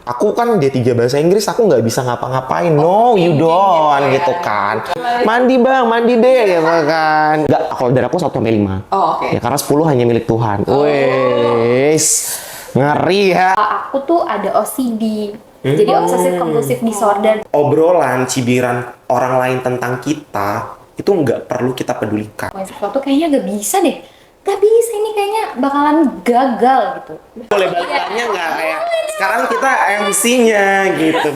aku kan D3 bahasa Inggris, aku nggak bisa ngapa-ngapain. No, you don't, gitu kan. Mandi bang, mandi deh, gitu kan. Nggak, kalau dari aku 1-5. Oh, oke. Ya karena 10 hanya milik Tuhan. Wes, ngeri ya. Aku tuh ada OCD. Jadi obsessive compulsive disorder. Obrolan cibiran orang lain tentang kita itu nggak perlu kita pedulikan. Sesuatu kayaknya gak bisa deh. Gak bisa, ini kayaknya bakalan gagal gitu. Boleh balikannya nggak kayak sekarang kita MC-nya gitu.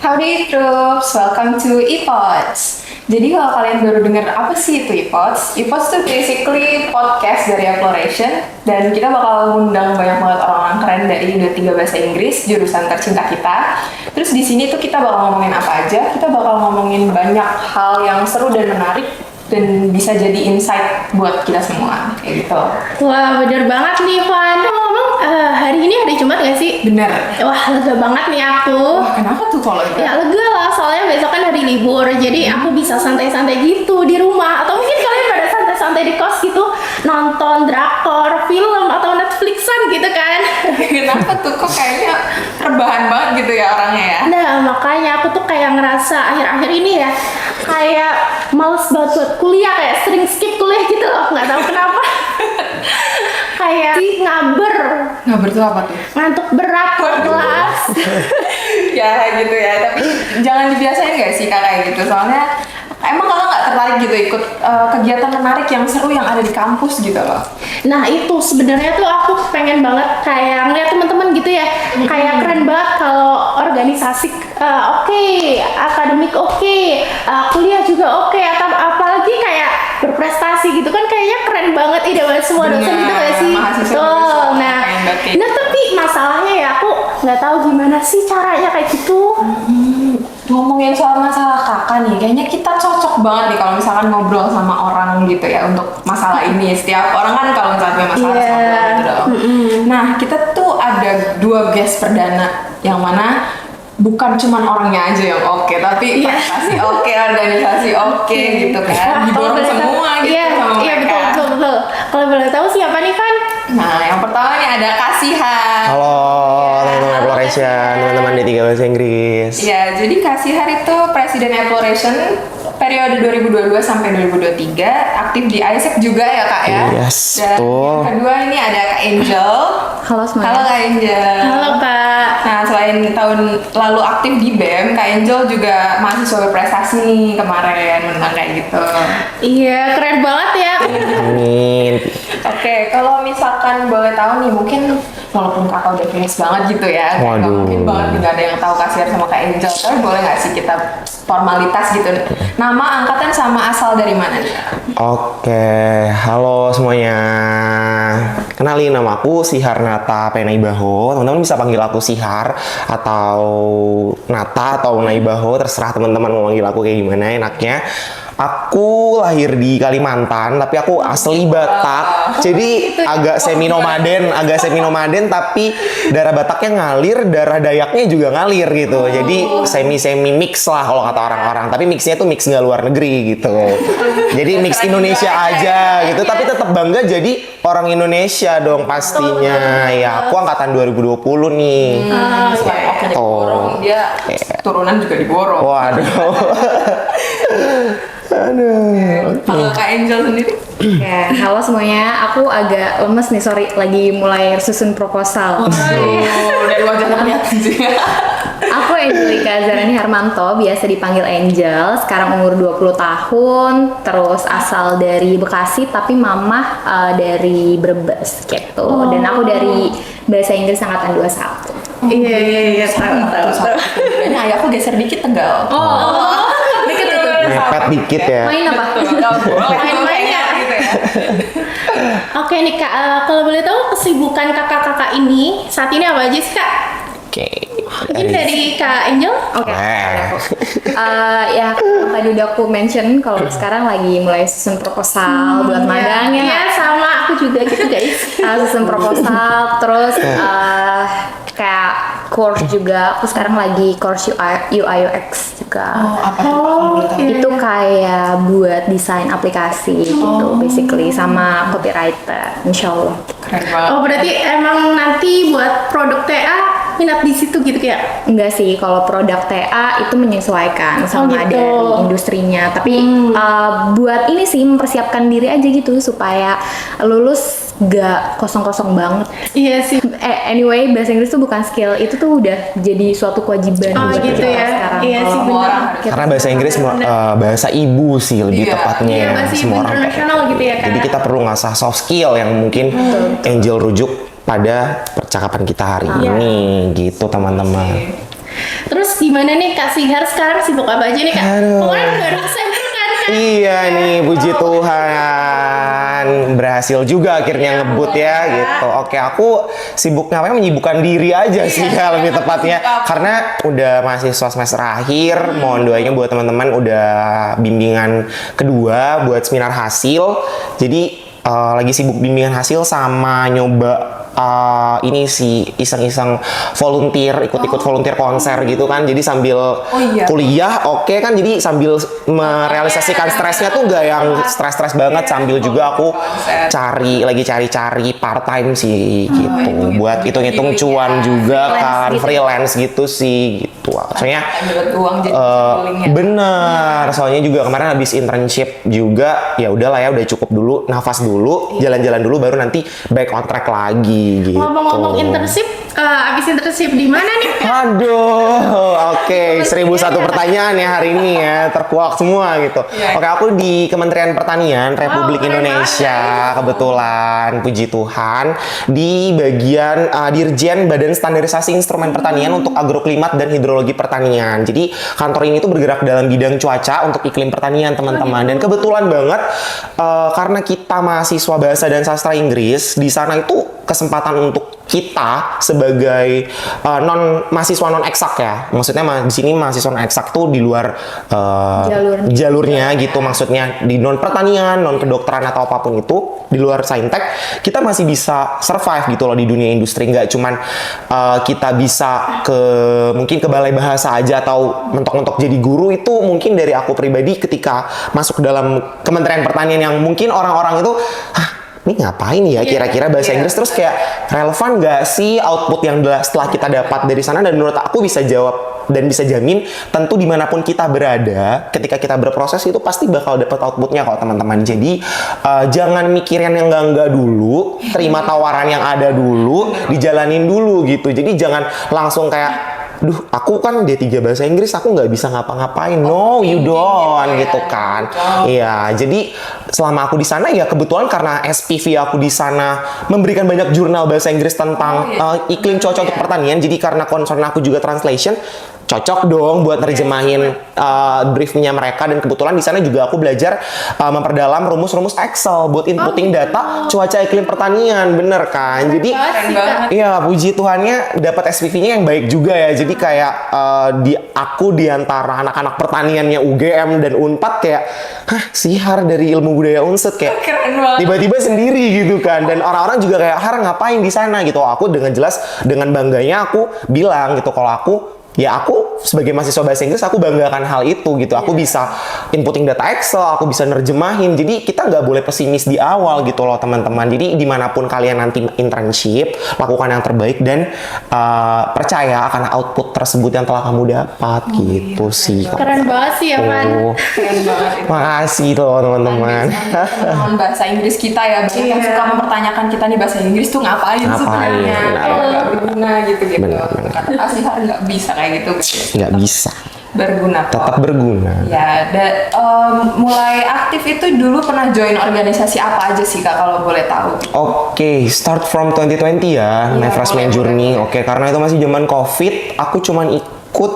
Howdy troops, welcome to ePods. Jadi kalau kalian baru dengar apa sih itu ePods? ePods itu basically podcast dari Exploration, dan kita bakal ngundang banyak banget orang-orang keren dari D3 bahasa Inggris, jurusan tercinta kita. Terus di sini tuh kita bakal ngomongin apa aja? Kita bakal ngomongin banyak hal yang seru dan menarik dan bisa jadi insight buat kita semua, kayak gitu. Wah, bener banget nih, Van. Ngomong, hari ini hari Jumat gak sih? Bener. Wah, lega banget nih aku. Wah, kenapa tuh kalau itu? Ya lega lah, soalnya besok kan hari libur, jadi aku bisa santai-santai gitu di rumah. Atau mungkin kalian pada santai-santai di kos gitu, nonton drakor, film, atau Netflixan gitu kan. Kenapa tuh? Kok kayaknya rebahan banget gitu ya orangnya ya? Nah, makanya aku tuh kayak ngerasa akhir-akhir ini ya, kayak males banget buat kuliah, kayak sering skip kuliah gitu loh, nggak tahu kenapa. Kayak ngaber, Ngaber tuh apa tuh? ngantuk berat ke kelas. Ya gitu ya, tapi jangan dibiasain gak sih Kak kayak gitu? Soalnya emang kalau nggak tertarik gitu ikut kegiatan menarik yang seru yang ada di kampus gitu loh. Nah itu sebenarnya tuh aku pengen banget kayak ngeliat teman-teman gitu ya, kayak keren banget kalau organisasi oke, akademik oke, kuliah juga oke, atau apalagi kayak berprestasi gitu kan, kayaknya keren banget, ide banget semua dosen Bener, gitu gak sih? mahasiswa juga Betul. suka Nah, kayak gitu. nah tapi masalahnya ya aku nggak tahu gimana sih caranya kayak gitu. Ngomongin soal masalah kakak nih, kayaknya kita cocok banget nih kalau misalkan ngobrol sama orang gitu ya untuk masalah ini. Setiap orang kan kalau misalnya punya masalah Iya. sama gitu dong. Nah, kita tuh ada 2 guest perdana yang mana bukan cuman orangnya aja yang oke, tapi Iya. prestasi oke, organisasi oke gitu kan. Wah, kalau Diborong boleh tahu- semua gitu iya, sama iya, mereka. betul. Kalau boleh tahu siapa nih, Van? Nah, yang pertama nih ada Kasihan. Halo teman-teman Exploration, teman-teman D3 bahasa Inggris. Ya, jadi Kasihan itu Presiden Exploration periode 2022 sampai 2023, aktif di ISEC juga ya Kak ya. Yes, Dan betul. yang kedua ini ada Kak Angel. Halo semuanya. Halo Kak Angel. Halo, Kak. Nah, selain tahun lalu aktif di BEM, Kak Angel juga mahasiswa berprestasi nih kemarin menang kayak gitu. Iya, keren banget ya. Amin. Oke, kalau misalkan boleh tahu nih, mungkin walaupun kakak udah famous banget gitu ya, kayak nggak Waduh. mungkin banget nih nggak ada yang tahu Kasihan sama Kak Angel, tapi boleh nggak sih kita formalitas gitu, nama, angkatan, sama asal dari mana nih? Oke, halo semuanya. Kenalin, nama aku Sihar Nata Penaibaho. Teman-teman bisa panggil aku Sihar atau Nata atau Naibaho, terserah teman-teman mau panggil aku kayak gimana enaknya. Aku lahir di Kalimantan, tapi aku asli Batak. Jadi agak semi nomaden, tapi darah Bataknya ngalir, darah Dayaknya juga ngalir gitu. Jadi semi mix lah kalau kata orang-orang. Tapi mixnya tuh mix nggak luar negeri gitu. Jadi mix Indonesia aja gitu. Tapi tetap bangga jadi orang Indonesia dong pastinya. Ya aku angkatan 2020 nih. Selain oke diborong, dia turunan juga diborong. Waduh. Aduh. Kalau Kak Angel sendiri? Ya, halo semuanya. Aku agak lemes nih, sorry. Lagi mulai susun proposal. Dari wajah kelihatan sih. Aku Angelika Zarani Harmanto, biasa dipanggil Angel. Sekarang umur 20 tahun, terus asal dari Bekasi, tapi mamah dari Brebes gitu. Dan aku dari bahasa Inggris angkatan 21. Iya, tahu. Ini ayahku geser dikit Tegal. Deket itu. Mepet dikit ya. Main apa? Main-main ya. Gitu ya. Oke nih Kak, kalau boleh tahu kesibukan kakak-kakak ini saat ini apa aja sih Kak? Oke. Mungkin dari Kak Angel? Oke. Eh. Ya, tadi udah aku mention kalau sekarang lagi mulai susun proposal buat magang ya. Iya, sama aku juga gitu guys. Susun proposal, terus kayak course juga. Aku sekarang lagi course UI UX juga. Oh, apa tuh? Kalau boleh tahu? Itu kayak buat desain aplikasi gitu basically, sama copywriter, insya Allah. Keren banget. Oh berarti emang nanti buat produk TA minat di situ gitu ya? Enggak sih, kalau produk TA itu menyesuaikan sama gitu. dari industrinya. Tapi buat ini sih mempersiapkan diri aja gitu supaya lulus gak kosong-kosong banget. Iya sih. Anyway, bahasa Inggris tuh bukan skill, itu tuh udah jadi suatu kewajiban Oh buat gitu kita ya. sekarang. Iya sih Semua benar. orang harus. Karena bahasa Inggris bahasa ibu sih lebih Iya. tepatnya. Iya, bahasa ibu semua orang internasional pakai. gitu ya, Kak. Jadi kita perlu ngasah soft skill yang mungkin Angel rujuk pada percakapan kita hari ini gitu teman-teman. Terus gimana nih Kak Sihar sekarang sibuk apa aja nih Kak? Aduh. Kemarin baru sampel kan Kak? Iya nih, puji Tuhan berhasil juga akhirnya ngebut ya gitu. Oke, aku sibuk ngapain, menyibukkan diri aja sih ya lebih tepatnya. Karena udah mahasiswa semester akhir, mohon doanya buat teman-teman udah bimbingan kedua buat seminar hasil. Jadi lagi sibuk bimbingan hasil sama nyoba ini sih iseng-iseng volunteer, ikut-ikut volunteer konser gitu kan. Jadi sambil iya. kuliah oke kan, jadi sambil merealisasikan stresnya tuh gak yang stres-stres banget, sambil juga aku lagi cari part time sih gitu, buat hitung-hitung cuan juga kan, freelance gitu sih gitu. Soalnya Dapat uang jadi schooling ya. bener, soalnya juga kemarin habis internship juga, ya udahlah ya, udah cukup dulu, nafas dulu, jalan-jalan dulu, baru nanti back on track lagi gitu. Ngomong-ngomong internship, abis internship di mana nih? Aduh, oke, 1001 pertanyaan ya hari ini ya, terkuak semua gitu. Oke, aku di Kementerian Pertanian Republik Indonesia, kebetulan, puji Tuhan, di bagian Dirjen Badan Standarisasi Instrumen Pertanian untuk Agroklimat dan Hidrologi Pertanian. Jadi kantor ini tuh bergerak dalam bidang cuaca untuk iklim pertanian teman-teman. Dan kebetulan banget karena kita mahasiswa bahasa dan sastra Inggris, di sana itu kesempatan untuk kita sebagai mahasiswa non eksak ya, maksudnya di sini mahasiswa non eksak tuh di luar jalurnya gitu, maksudnya di non pertanian, non kedokteran atau apapun itu, di luar saintek, kita masih bisa survive gitu loh di dunia industri. Nggak cuman kita bisa mungkin ke balai bahasa aja atau mentok-mentok jadi guru. Itu mungkin dari aku pribadi ketika masuk dalam Kementerian Pertanian yang mungkin orang-orang itu ini ngapain ya kira-kira bahasa Inggris, terus kayak relevan nggak sih output yang setelah kita dapat dari sana. Dan menurut aku bisa jawab dan bisa jamin tentu dimanapun kita berada, ketika kita berproses itu pasti bakal dapat outputnya kok teman-teman. Jadi jangan mikirin yang enggak dulu, terima tawaran yang ada dulu, dijalanin dulu gitu. Jadi jangan langsung kayak duh, aku kan D3 bahasa Inggris, aku nggak bisa ngapa-ngapain. No, you don't, gitu kan. Iya, jadi selama aku di sana ya kebetulan karena SPV aku di sana memberikan banyak jurnal bahasa Inggris tentang iklim cuaca untuk pertanian. Jadi karena concern aku juga translation, cocok dong buat nerjemahin briefnya mereka. Dan kebetulan di sana juga aku belajar memperdalam rumus-rumus Excel buat inputting data cuaca iklim pertanian, bener kan? Jadi Keren banget. iya, puji Tuhannya dapat SPV-nya yang baik juga ya. Jadi kayak aku di antara anak-anak pertaniannya UGM dan Unpad kayak, Sihar dari ilmu budaya Unsud kayak Keren banget. tiba-tiba sendiri gitu kan. Dan orang-orang juga kayak, Har ngapain di sana gitu. Aku dengan jelas, dengan bangganya aku bilang gitu, kalau aku sebagai mahasiswa bahasa Inggris, aku banggakan hal itu gitu. Aku bisa inputting data Excel, aku bisa nerjemahin. Jadi kita nggak boleh pesimis di awal gitu loh teman-teman. Jadi dimanapun kalian nanti internship, lakukan yang terbaik dan percaya akan output tersebut yang telah kamu dapat gitu sih. Keren banget sih ya Man. Keren banget itu. Makasih loh teman-teman. Teman bahasa Inggris kita ya, banyak yang suka mempertanyakan kita nih bahasa Inggris tuh ngapain Ngapain, sebenarnya, benar. kalau nggak berguna gitu-gitu. Benar. Kata Asihar nggak bisa kayak gitu. Nggak bisa, Berguna kok. tetap berguna. Ya, mulai aktif itu dulu pernah join organisasi apa aja sih Kak kalau boleh tahu? Oke, start from 2020 ya, my freshman boleh, journey. Oke, karena itu masih zaman COVID, aku cuman ikut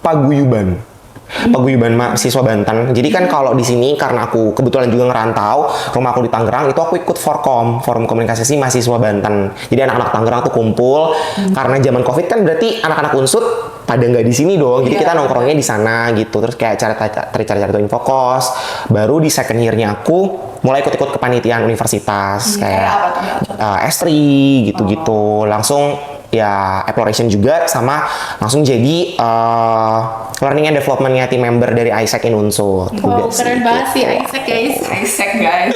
paguyuban. Paguyuban mahasiswa Banten. Jadi kan kalau di sini karena aku kebetulan juga ngerantau, rumah aku di Tangerang, itu aku ikut Forkom, Forum Komunikasi Mahasiswa Banten. Jadi anak-anak Tangerang tuh kumpul. Karena zaman COVID kan berarti anak-anak Unsud pada nggak di sini dong. Jadi kita nongkrongnya di sana gitu. Terus kayak cari-cari info kos. Baru di second year-nya aku mulai ikut-ikut kepanitiaan universitas kayak Kayak apa tuh? S3 gitu-gitu. Langsung ya exploration juga, sama langsung jadi learning and development-nya team member dari Isaac in Unsur. Wow, keren banget sih Isaac guys. Isaac guys.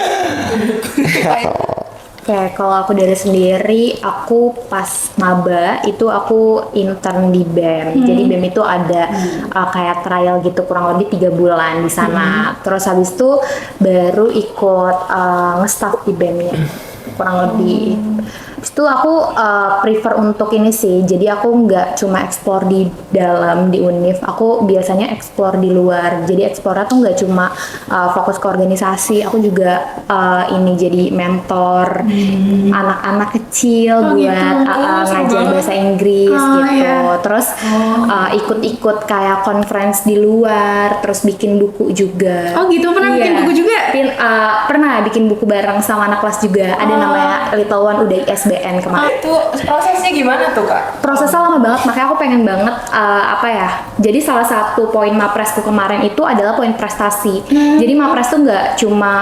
Oke, kalau aku dari sendiri, aku pas maba itu aku intern di BEM. Jadi BEM itu ada kayak trial gitu kurang lebih 3 bulan di sana. Terus habis itu baru ikut nge-staff di BEM-nya kurang lebih. Habis itu aku prefer untuk ini sih. Jadi aku nggak cuma explore di dalam di Univ, aku biasanya explore di luar. Jadi explore tuh nggak cuma fokus ke organisasi, aku juga ini jadi mentor anak-anak kecil buat ngajar bahasa Inggris gitu. Terus ikut-ikut kayak conference di luar, terus bikin buku juga. Oh gitu, pernah bikin buku juga? Pernah bikin buku bareng sama anak kelas juga. Ada namanya Little One udah ISBN kemarin. Itu prosesnya gimana tuh Kak? Prosesnya lama banget, makanya aku pengen banget jadi salah satu poin Mapresku kemarin itu adalah poin prestasi. Jadi Mapres tuh nggak cuma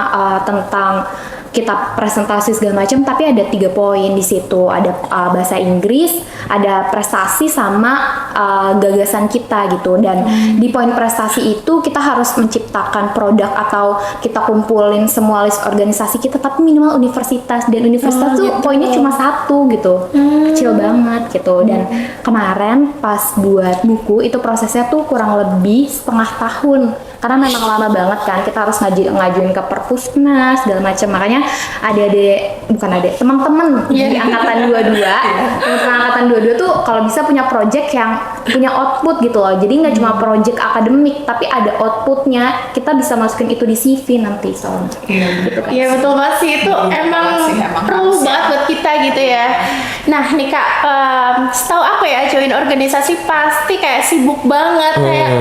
tentang kita presentasi segala macam, tapi ada 3 poin di situ. Ada bahasa Inggris, ada prestasi, sama gagasan kita gitu. Dan di poin prestasi itu kita harus menciptakan produk atau kita kumpulin semua list organisasi kita, tapi minimal universitas, dan universitas tuh poinnya cuma 1 gitu, kecil banget gitu. Dan kemarin pas buat buku itu prosesnya tuh kurang lebih setengah tahun, karena memang lama banget kan, kita harus ngajuin ke Perpusnas segala macam. Makanya teman-teman di angkatan 22 teman-teman angkatan 22 tuh kalau bisa punya project yang punya output gitu loh. Jadi nggak cuma project akademik, tapi ada outputnya, kita bisa masukin itu di CV nanti soalnya. Gitu kan. Iya betul banget sih, itu emang perlu banget buat kita gitu ya. Nah nih Kak, setahu aku ya join organisasi pasti kayak sibuk banget, kayak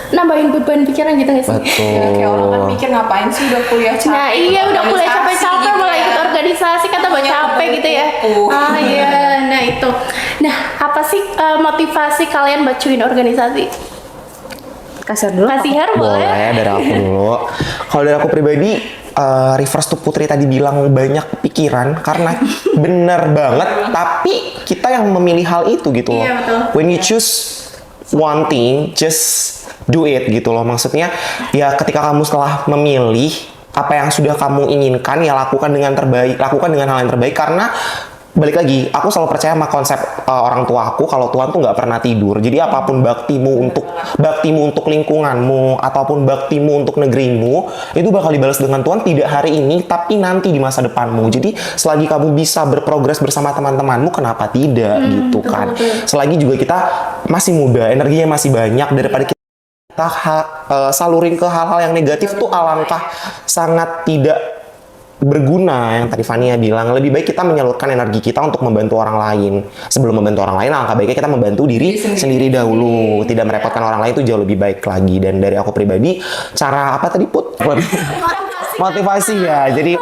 nambahin beban pikiran gitu nggak sih? Betul. Ya, kayak orang kan mikir ngapain sih udah kuliah capek. Nah iya udah kuliah capek-capek gitu malah ya. ikut organisasi kata Banyak capek gitu ya. kumpul-kumpul. Ah iya, nah itu. Nah apa sih motivasi kalian buat join organisasi? Kasih dulu. Kasihar Boleh boleh? dari aku dulu. Kalau dari aku pribadi, reverse to Putri tadi bilang banyak pikiran, karena bener banget. Tapi kita yang memilih hal itu gitu loh. Iya, betul. When you choose one thing, just do it gitu loh. Maksudnya ya ketika kamu setelah memilih apa yang sudah kamu inginkan, ya lakukan dengan terbaik, lakukan dengan hal yang terbaik. Karena balik lagi, aku selalu percaya sama konsep orang tua aku, kalau Tuhan tuh nggak pernah tidur. Jadi apapun baktimu untuk lingkunganmu ataupun baktimu untuk negerimu, itu bakal dibalas dengan Tuhan, tidak hari ini tapi nanti di masa depanmu. Jadi selagi kamu bisa berprogres bersama teman-temanmu, kenapa tidak gitu kan. Selagi juga kita masih muda, energinya masih banyak, daripada kita salurin ke hal-hal yang negatif tuh alangkah sangat tidak berguna. Yang tadi Fania bilang, lebih baik kita menyalurkan energi kita untuk membantu orang lain. Sebelum membantu orang lain, alangkah baiknya kita membantu diri sendiri dahulu. Tidak merepotkan orang lain itu jauh lebih baik lagi. Dan dari aku pribadi, cara apa tadi Put? Motivasi ya, jadi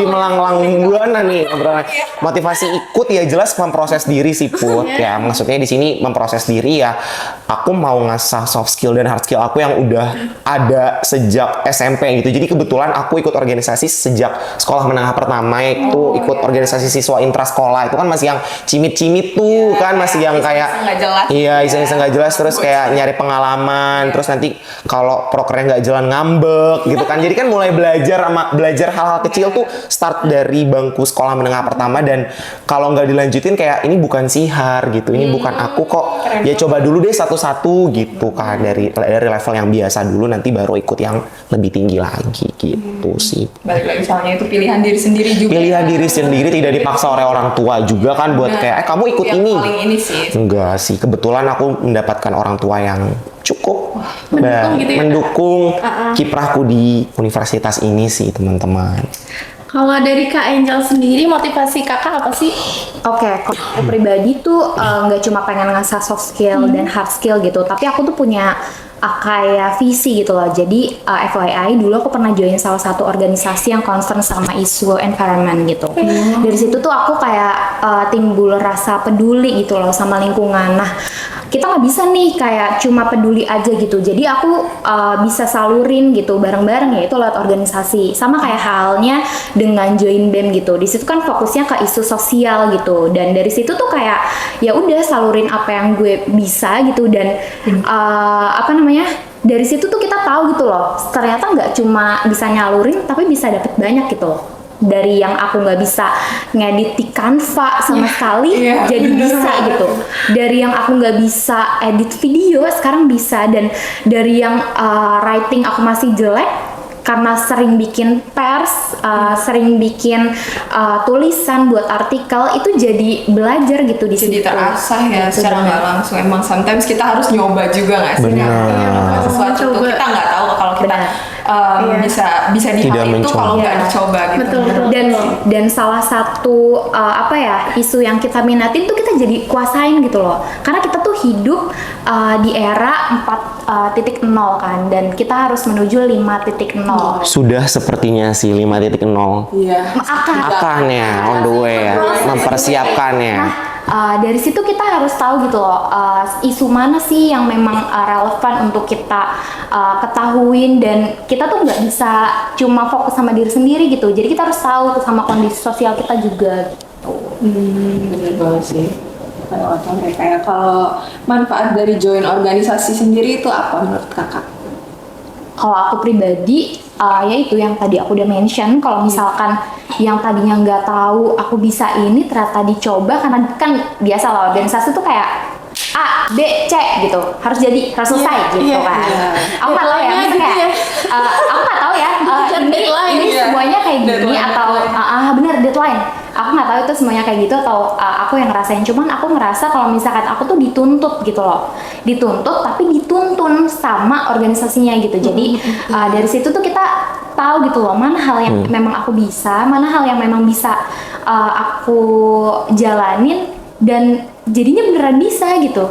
melanglang buana nih obrolan. Motivasi ikut ya jelas memproses diri sih Put. Ya maksudnya di sini memproses diri ya. Aku mau ngasah soft skill dan hard skill aku yang udah ada sejak SMP gitu. Jadi kebetulan aku ikut organisasi sejak sekolah menengah pertama, itu ikut organisasi siswa intrasekolah. Itu kan masih yang cimit-cimit tuh kan, masih yang kayak iseng-iseng nggak jelas, terus kayak nyari pengalaman, terus nanti kalau prokernya nggak jalan ngambek gitu kan. Jadi kan mulai belajar hal-hal kecil tuh start dari bangku sekolah menengah pertama. Dan kalau nggak dilanjutin kayak ini bukan sihar gitu, ini bukan aku kok. Ya coba dulu deh satu-satu gitu kan, dari level yang biasa dulu, nanti baru ikut yang lebih tinggi lagi gitu sih. Balik lagi soalnya itu pilihan diri sendiri juga. Pilihan diri sendiri, tidak dipaksa oleh orang tua juga kan buat kayak kamu ikut yang ini. paling ini sih. Enggak sih, kebetulan aku mendapatkan orang tua yang cukup mendukung gitu ya, mendukung kiprahku di universitas ini sih teman-teman. Kalau dari Kak Angel sendiri, motivasi kakak apa sih? Oke, kalau aku pribadi tuh nggak cuma pengen ngasah soft skill dan hard skill gitu, tapi aku tuh punya kayak visi gitu loh. Jadi FYI, dulu aku pernah join salah satu organisasi yang concern sama isu environment gitu. Dari situ tuh aku kayak timbul rasa peduli gitu loh sama lingkungan. Nah, kita nggak bisa nih kayak cuma peduli aja gitu. Jadi aku bisa salurin gitu bareng-bareng, ya itu lewat organisasi. Sama kayak halnya dengan join BEM gitu. Di situ kan fokusnya ke isu sosial gitu. Dan dari situ tuh kayak ya udah salurin apa yang gue bisa gitu. Dan dari situ tuh kita tahu gitu loh, ternyata nggak cuma bisa nyalurin tapi bisa dapet banyak gitu loh. Dari yang aku nggak bisa ngedit di Canva sama sekali jadi bisa gitu. Dari yang aku nggak bisa edit video sekarang bisa. Dan dari yang writing aku masih jelek karena sering bikin pers, sering bikin tulisan buat artikel, itu jadi belajar gitu di Jadi situ. terasah ya Gitu, secara bener. nggak langsung. Emang sometimes kita harus nyoba juga nggak sih? Benar. Melakukan sesuatu tuh Coba. kita nggak tahu kalau kita Benar. bisa di Tidak hal itu mencoba. kalau nggak Iya. dicoba gitu. Betul. Dan salah satu isu yang kita minatin tuh kita jadi kuasain gitu loh, karena kita tuh hidup di era 4.0 kan, dan kita harus menuju 5.0. Sudah sepertinya sih 5.0. Iya. Akan ya, on the way ya, mempersiapkannya. Dari situ kita harus tahu gitu loh, isu mana sih yang memang relevan untuk kita ketahuin, dan kita tuh nggak bisa cuma fokus sama diri sendiri gitu. Jadi kita harus tahu sama kondisi sosial kita juga gitu. Bener banget sih. Kayak kalau manfaat dari join organisasi sendiri itu apa menurut kakak? Kalau aku pribadi, ya itu yang tadi aku udah mention. Kalau misalkan yang tadinya nggak tahu aku bisa ini, ternyata dicoba, karena kan biasa lah organisasi tuh kayak A, B, C gitu, harus selesai gitu iya, kan. iya. Aku nggak tahu ya, Deadline-nya maksudnya gitu kayak, aku nggak tahu ya, ini iya. semuanya kayak gini Deadline, atau bener deadline. Aku nggak tahu itu semuanya kayak gitu atau aku yang ngerasain. Cuman aku ngerasa kalau misalkan aku tuh dituntut gitu loh, dituntut tapi dituntun sama organisasinya gitu. Jadi dari situ tuh kita tahu gitu loh, mana hal yang memang aku bisa, mana hal yang memang bisa aku jalanin, dan jadinya beneran bisa gitu.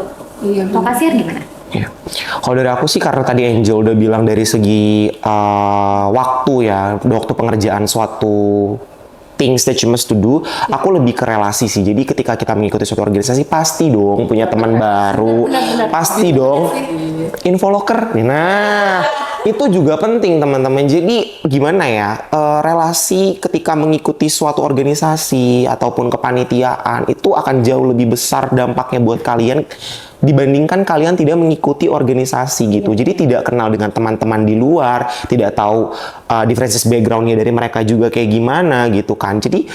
Iya, Kalau Kasir gimana? Iya. Kalau dari aku sih, karena tadi Angel udah bilang dari segi waktu ya, waktu pengerjaan suatu things that you must to do, aku lebih ke relasi sih. Jadi ketika kita mengikuti suatu organisasi, pasti dong punya teman baru, pasti dong info locker. Nah, itu juga penting teman-teman. Jadi gimana ya, relasi ketika mengikuti suatu organisasi ataupun kepanitiaan itu akan jauh lebih besar dampaknya buat kalian dibandingkan kalian tidak mengikuti organisasi gitu. Jadi tidak kenal dengan teman-teman di luar, tidak tahu differences backgroundnya dari mereka juga kayak gimana gitu kan. Jadi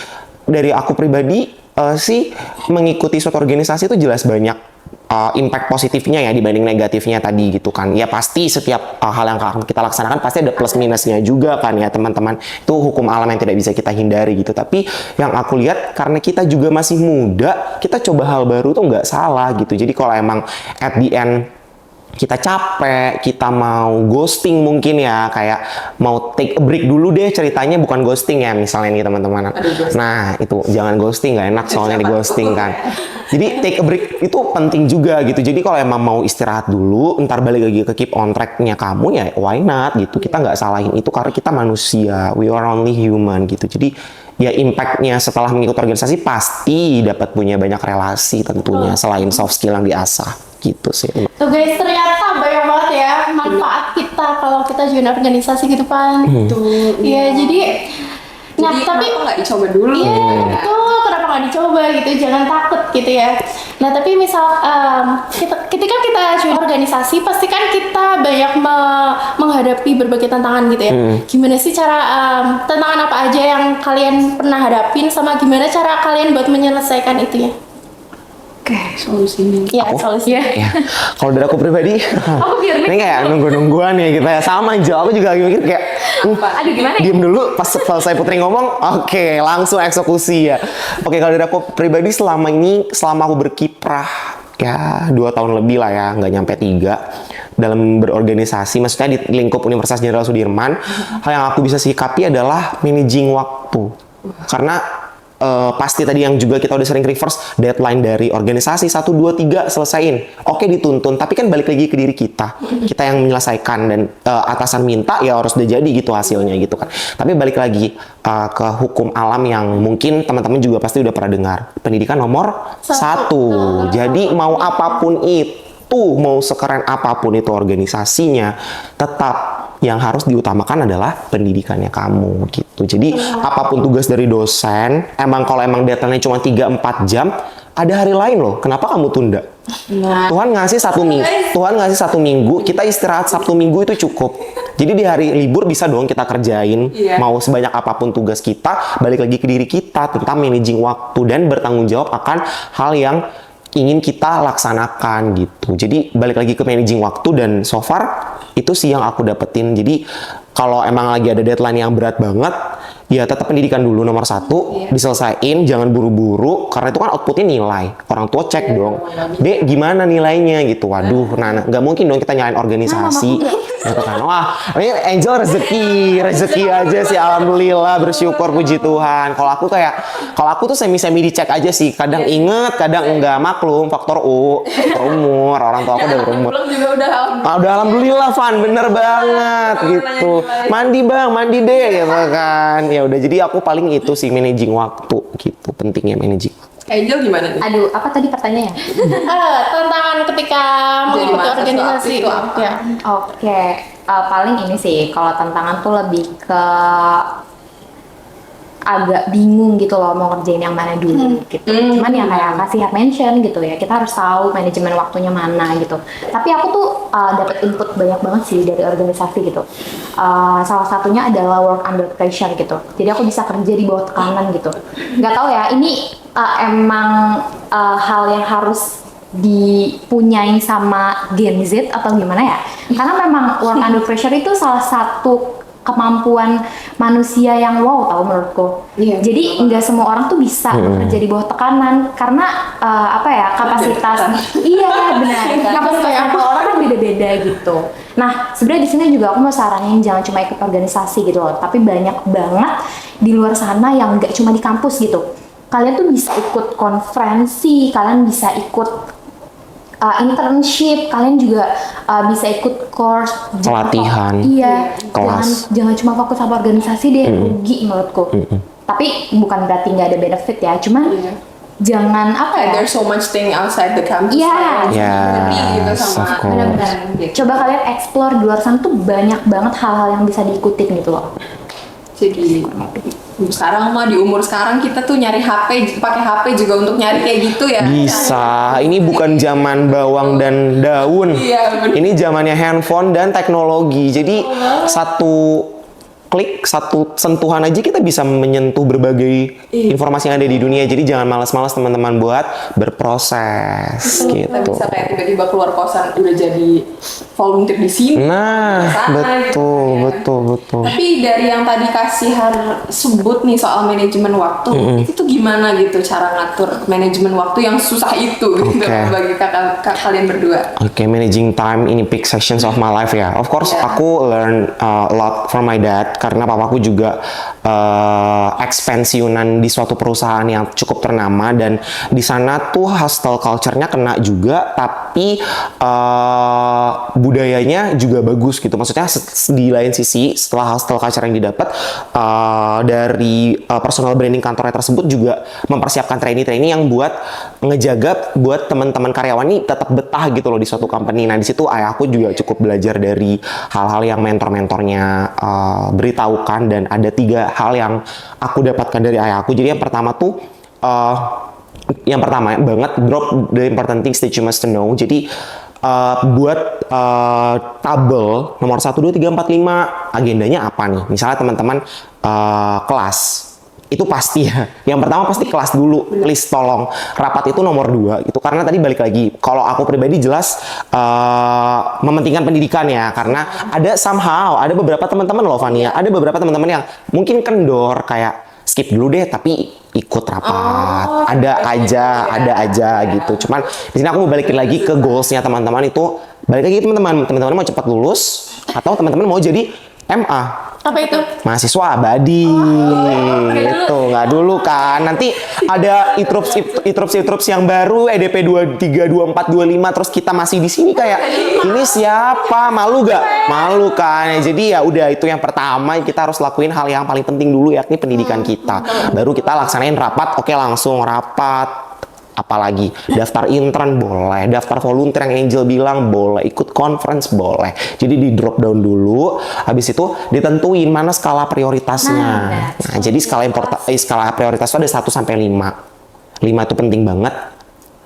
dari aku pribadi sih mengikuti suatu organisasi itu jelas banyak impact positifnya ya dibanding negatifnya tadi gitu kan. Ya pasti setiap hal yang akan kita laksanakan pasti ada plus minusnya juga kan ya teman-teman. Itu hukum alam yang tidak bisa kita hindari gitu. Tapi yang aku lihat karena kita juga masih muda, kita coba hal baru tuh nggak salah gitu. Jadi kalau emang at the end kita capek, kita mau ghosting mungkin ya, kayak mau take a break dulu deh ceritanya, bukan ghosting ya misalnya nih teman-teman. Nah itu jangan ghosting, nggak enak soalnya di ghosting kan. Jadi take a break itu penting juga gitu. Jadi kalau emang mau istirahat dulu, ntar balik lagi ke keep on track-nya kamu ya why not gitu. Kita nggak salahin itu karena kita manusia, we are only human gitu. Jadi ya impact-nya setelah mengikuti organisasi pasti dapat punya banyak relasi tentunya selain soft skill yang diasah gitu sih. Tuh guys, ternyata banyak banget ya manfaat kita kalau kita join organisasi gitu kan. Tuh. Iya, jadi nah Jadi tapi kenapa nggak dicoba dulu? iya betul, kenapa nggak dicoba gitu, jangan takut gitu ya. Nah tapi misal ketika kita join organisasi pasti kan kita banyak menghadapi berbagai tantangan gitu ya. Gimana sih cara tantangan apa aja yang kalian pernah hadapin, sama gimana cara kalian buat menyelesaikan itu ya? Solusinya. Iya, solusinya. Ya, kalau dari aku pribadi, ini kayak nunggu-nungguan ya kita ya, sama aja. Aku juga lagi mikir kayak, Aduh gimana ya? diem dulu pas selesai Putri ngomong, oke, langsung eksekusi ya. Oke, kalau dari aku pribadi selama aku berkiprah ya 2 tahun lebih lah ya, nggak nyampe 3 dalam berorganisasi, maksudnya di lingkup Universitas Jenderal Sudirman, hal yang aku bisa sikapi adalah managing waktu. Karena pasti tadi yang juga kita udah sering reverse deadline dari organisasi 1, 2, 3 selesaiin. Oke dituntun, tapi kan balik lagi ke diri kita. Kita yang menyelesaikan dan atasan minta ya harus udah jadi gitu hasilnya gitu kan. Tapi balik lagi ke hukum alam yang mungkin teman-teman juga pasti udah pernah dengar. Pendidikan nomor 1. Jadi mau apapun itu mau sekeren apapun itu organisasinya, tetap yang harus diutamakan adalah pendidikannya kamu gitu. Jadi apapun tugas dari dosen, kalau emang deadline-nya cuma 3-4 jam, ada hari lain loh. Kenapa kamu tunda? Tuhan ngasih 1 minggu, kita istirahat Sabtu Minggu itu cukup. Jadi di hari libur bisa dong kita kerjain, mau sebanyak apapun tugas kita, balik lagi ke diri kita tentang managing waktu dan bertanggung jawab akan hal yang ingin kita laksanakan gitu. Jadi balik lagi ke managing waktu, dan so far itu sih yang aku dapetin. Jadi kalau emang lagi ada deadline yang berat banget, ya tetap pendidikan dulu nomor 1, diselesain, jangan buru-buru, karena itu kan outputnya nilai. Orang tua cek dong, Dek gimana nilainya gitu. Waduh, nggak mungkin dong kita nyalain organisasi. Gitu kan. Wah, ini Angel rezeki aja sih, alhamdulillah, bersyukur, puji Tuhan. Kalau aku tuh semi dicek aja sih, kadang inget, kadang enggak, maklum, faktor umur, orang tua aku udah berumur. Udah alhamdulillah, Van, bener banget gitu. Mandi bang, mandi deh gitu kan. Ya udah, jadi aku paling itu sih, managing waktu gitu, pentingnya managing. Angel gimana nih? Aduh, apa tadi pertanyaannya? Tantangan ketika mengikuti organisasi itu apa? Ya. Oke, paling ini sih, kalau tantangan tuh lebih ke agak bingung gitu loh mau ngerjain yang mana dulu gitu. Cuman ya kayak Kak mention gitu ya, kita harus tahu manajemen waktunya mana gitu. Tapi aku tuh dapat input banyak banget sih dari organisasi gitu. Salah satunya adalah work under pressure gitu. Jadi aku bisa kerja di bawah tekanan gitu. Nggak tahu ya, ini emang hal yang harus dipunyain sama Gen Z atau gimana ya? Karena memang work under pressure itu salah satu kemampuan manusia yang wow tau menurutku. Jadi nggak semua orang tuh bisa bekerja di bawah tekanan, karena kapasitas benar, kapasitas orang kan beda-beda gitu. Nah sebenarnya di sini juga aku mau saranin jangan cuma ikut organisasi gitu loh, tapi banyak banget di luar sana yang nggak cuma di kampus gitu. Kalian tuh bisa ikut konferensi, kalian bisa ikut internship, kalian juga bisa ikut course Pelatihan, kelas. Jangan cuma fokus sama organisasi deh, rugi menurutku. Tapi bukan berarti nggak ada benefit ya, cuman jangan There's so much thing outside the campus. Gitu sama. Benar-benar. Coba kalian explore di luar sana tuh banyak banget hal-hal yang bisa diikutin gitu loh. Jadi sekarang mah di umur sekarang kita tuh nyari pakai HP juga untuk nyari kayak gitu ya. Bisa. Ini bukan zaman bawang dan daun. Ini zamannya handphone dan teknologi. Jadi satu klik, satu sentuhan aja kita bisa menyentuh berbagai informasi yang ada di dunia. Jadi jangan malas-malas teman-teman buat berproses gitu. Kita bisa kayak tiba-tiba keluar kosan udah jadi volunteer di sini. Nah, betul. Tapi dari yang tadi sebut nih soal manajemen waktu, itu tuh gimana gitu cara ngatur manajemen waktu yang susah itu gitu bagi kalian berdua? Managing time in peak sections of my life ya. Of course, aku learn a lot from my dad, karena papaku juga ekspansiunan di suatu perusahaan yang cukup ternama, dan di sana tuh hustle culture-nya kena juga, tapi budayanya juga bagus gitu. Maksudnya di lain sisi, setelah hustle culture yang didapat dari personal branding kantornya tersebut juga mempersiapkan trainee-trainee yang buat ngejaga buat teman-teman karyawan ini tetap betah gitu loh di suatu company. Nah di situ ayahku juga cukup belajar dari hal-hal yang mentor-mentornya beritahukan, dan ada 3 hal yang aku dapatkan dari ayahku. Jadi yang pertama tuh banget, drop the important things that you must know. Jadi buat tabel nomor 1, 2, 3, 4, 5 agendanya apa nih. Misalnya teman-teman kelas, itu pasti ya. Yang pertama pasti kelas dulu, please tolong. Rapat itu nomor 2 itu, karena tadi balik lagi, kalau aku pribadi jelas mementingkan pendidikan ya, karena ada beberapa teman-teman loh Fania, ada beberapa teman-teman yang mungkin kendor kayak skip dulu deh tapi ikut rapat. Ada aja gitu. Cuman di sini aku mau balikin lagi ke goalsnya teman-teman itu, balik lagi teman-teman mau cepat lulus atau teman-teman mau jadi MA. Apa itu? Mahasiswa abadi. Gitu, nggak dulu kan. Nanti ada itrups yang baru, EDP 23, 24, 25, terus kita masih di sini kayak ini siapa? Malu gak? Malu kan. Jadi ya udah, itu yang pertama, kita harus lakuin hal yang paling penting dulu, yakni pendidikan kita. Baru kita laksanain rapat, oke langsung rapat. apalagi daftar intern boleh, daftar volunteer yang Angel bilang boleh, ikut conference boleh. Jadi di drop down dulu, habis itu ditentuin mana skala prioritasnya. Nah, jadi skala prioritas itu ada 1 sampai 5. 5 itu penting banget.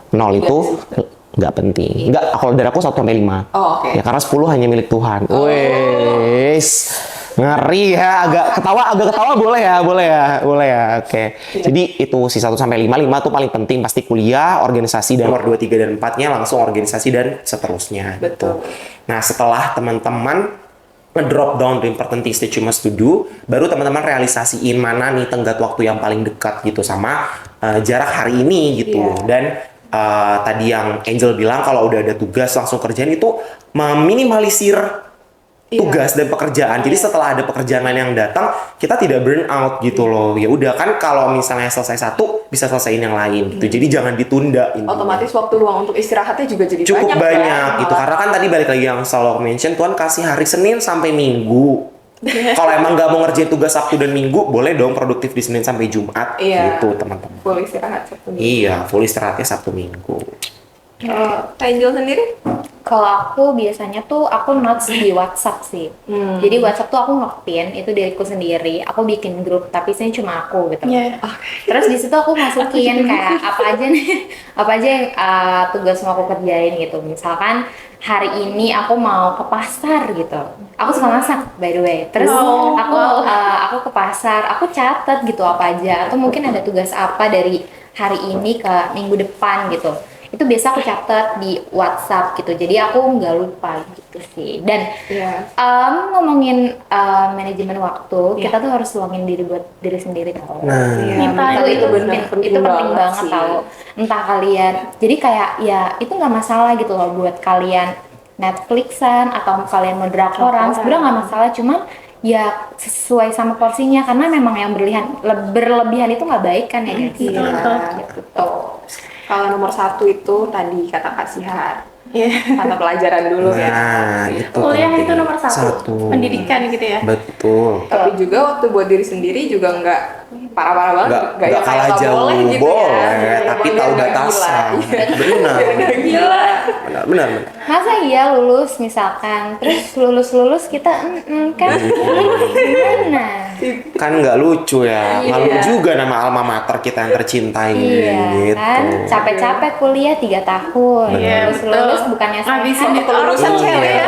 0 itu nggak penting. Nggak, kalau dari aku 1 sampai 5. Oh, oke. Ya karena 10 hanya milik Tuhan. Wes. Ngeri ya, agak ketawa boleh ya. Oke. Jadi itu sih 1 sampai 5 tuh paling penting, pasti kuliah, organisasi, dan nomor 2, 3 dan 4-nya langsung organisasi dan seterusnya. Betul. Gitu. Nah, setelah teman-teman ngedrop down the important things that you must to do, baru teman-teman realisasiin mana nih tenggat waktu yang paling dekat gitu sama jarak hari ini gitu. Iya. Dan tadi yang Angel bilang kalau udah ada tugas langsung kerjaan itu meminimalisir tugas dan pekerjaan. Jadi setelah ada pekerjaan lain yang datang, kita tidak burn out gitu loh. Ya udah kan kalau misalnya selesai satu, bisa selesaiin yang lain gitu. Jadi jangan ditunda. Otomatis waktu luang untuk istirahatnya juga jadi cukup banyak kan? gitu. Karena kan tadi balik lagi yang selalu aku mention, Tuhan kasih hari Senin sampai Minggu. Kalau emang nggak mau ngerjain tugas Sabtu dan Minggu, boleh dong produktif di Senin sampai Jumat. Iya. Gitu teman-teman. Full istirahat Sabtu Minggu. Iya, full istirahatnya Sabtu Minggu. Angel sendiri? Kalau aku biasanya tuh aku notes di WhatsApp sih. Jadi WhatsApp tuh aku ngepin itu diriku sendiri. Aku bikin grup tapi ini cuma aku gitu. Iya. Terus di situ aku masukin kayak apa aja nih, apa aja yang tugas mau aku kerjain gitu. Misalkan hari ini aku mau ke pasar gitu. Aku suka masak by the way. Terus aku ke pasar, aku catat gitu apa aja. Atau mungkin ada tugas apa dari hari ini ke minggu depan gitu. Itu biasa aku catat di WhatsApp gitu, jadi aku nggak lupa gitu sih. Dan ngomongin manajemen waktu, kita tuh harus luangin diri buat diri sendiri tau. Itu penting banget sih. tau. Entah kalian, jadi kayak ya itu nggak masalah gitu loh buat kalian Netflixan atau kalian mau drakoran, sebenarnya nggak masalah, cuman ya sesuai sama porsinya, karena memang yang berlebihan itu nggak baik kan ya guys. Gitu. Kalau nomor 1 itu tadi kata Kak Sihar, mata pelajaran dulu ya. Nah, itu Kuliah penting. itu nomor 1. Pendidikan gitu ya. Betul. Tapi juga waktu buat diri sendiri juga nggak parah-parah banget, Nggak yang kalah kayak jauh, boleh gitu boleh, ya. tapi Boleh tahu nggak batasan. gila. Benar. Biar nggak gila. Benar. Masa iya lulus misalkan, terus lulus kita kan gimana? Kan nggak lucu ya, malu juga nama alma mater kita yang tercintai Iya gitu. kan, capek-capek kuliah 3 tahun, Iya, terus betul. lulus bukannya Ngabisin santai. itu Kelulusan cewek ya.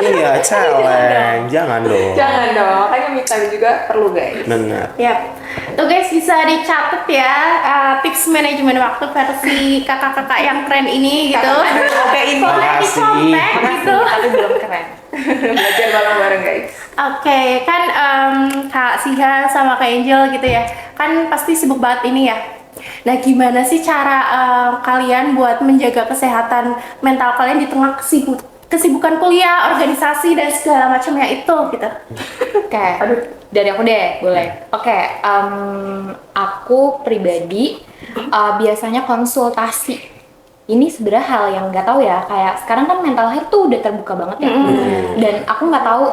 Iya, challenge. Jangan dong. Jangan dong, kan me time juga perlu guys. Benar. Yap. Tuh guys, bisa dicatat ya tips manajemen waktu versi kakak-kakak yang keren ini gitu. Oke, ini Boleh Makasih. dicontek gitu. Tapi belum keren. belajar bareng-bareng guys. Oke, kan Kak Siha sama Kak Angel gitu ya, kan pasti sibuk banget ini ya. Nah, gimana sih cara kalian buat menjaga kesehatan mental kalian di tengah kesibukan kuliah, organisasi, dan segala macamnya itu gitu? Oke, dari aku deh, boleh. Oke, aku pribadi biasanya konsultasi. Ini sebenarnya hal yang nggak tahu ya, kayak sekarang kan mental health tuh udah terbuka banget ya. Dan aku nggak tahu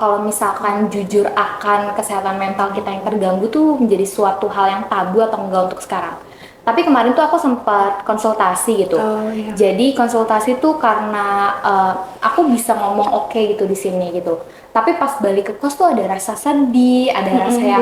kalau misalkan jujur akan kesehatan mental kita yang terganggu tuh menjadi suatu hal yang tabu atau enggak untuk sekarang. Tapi kemarin tuh aku sempat konsultasi gitu. Jadi konsultasi tuh karena aku bisa ngomong oke gitu di sini gitu. Tapi pas balik ke kos tuh ada rasa sedih, ada rasa yang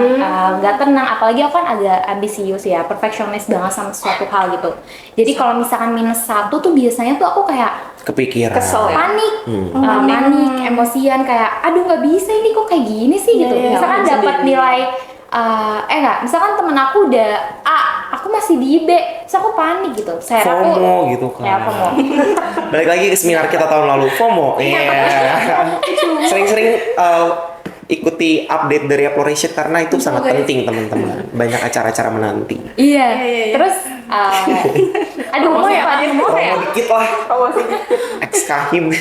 nggak tenang. Apalagi aku kan agak ambisius ya, perfeksionis banget sama suatu hal gitu. Jadi kalau misalkan -1 tuh biasanya tuh aku kayak Kepikiran. Kesel ya? panik, panik, emosian kayak, aduh nggak bisa ini kok kayak gini sih gitu. Iya, Misalkan aku dapat sendiri. nilai misalkan temen aku udah A, aku masih di B, terus aku panik gitu. FOMO gitu kan. Ya, FOMO. Balik lagi ke seminar kita tahun lalu, FOMO. Iya. Sering-sering ikuti update dari Exploration karena itu sangat penting teman-teman. Banyak acara-acara menanti. Iya. iya. Terus, aduh FOMO ya, FOMO ya. FOMO dikit lah. Ex-kahim.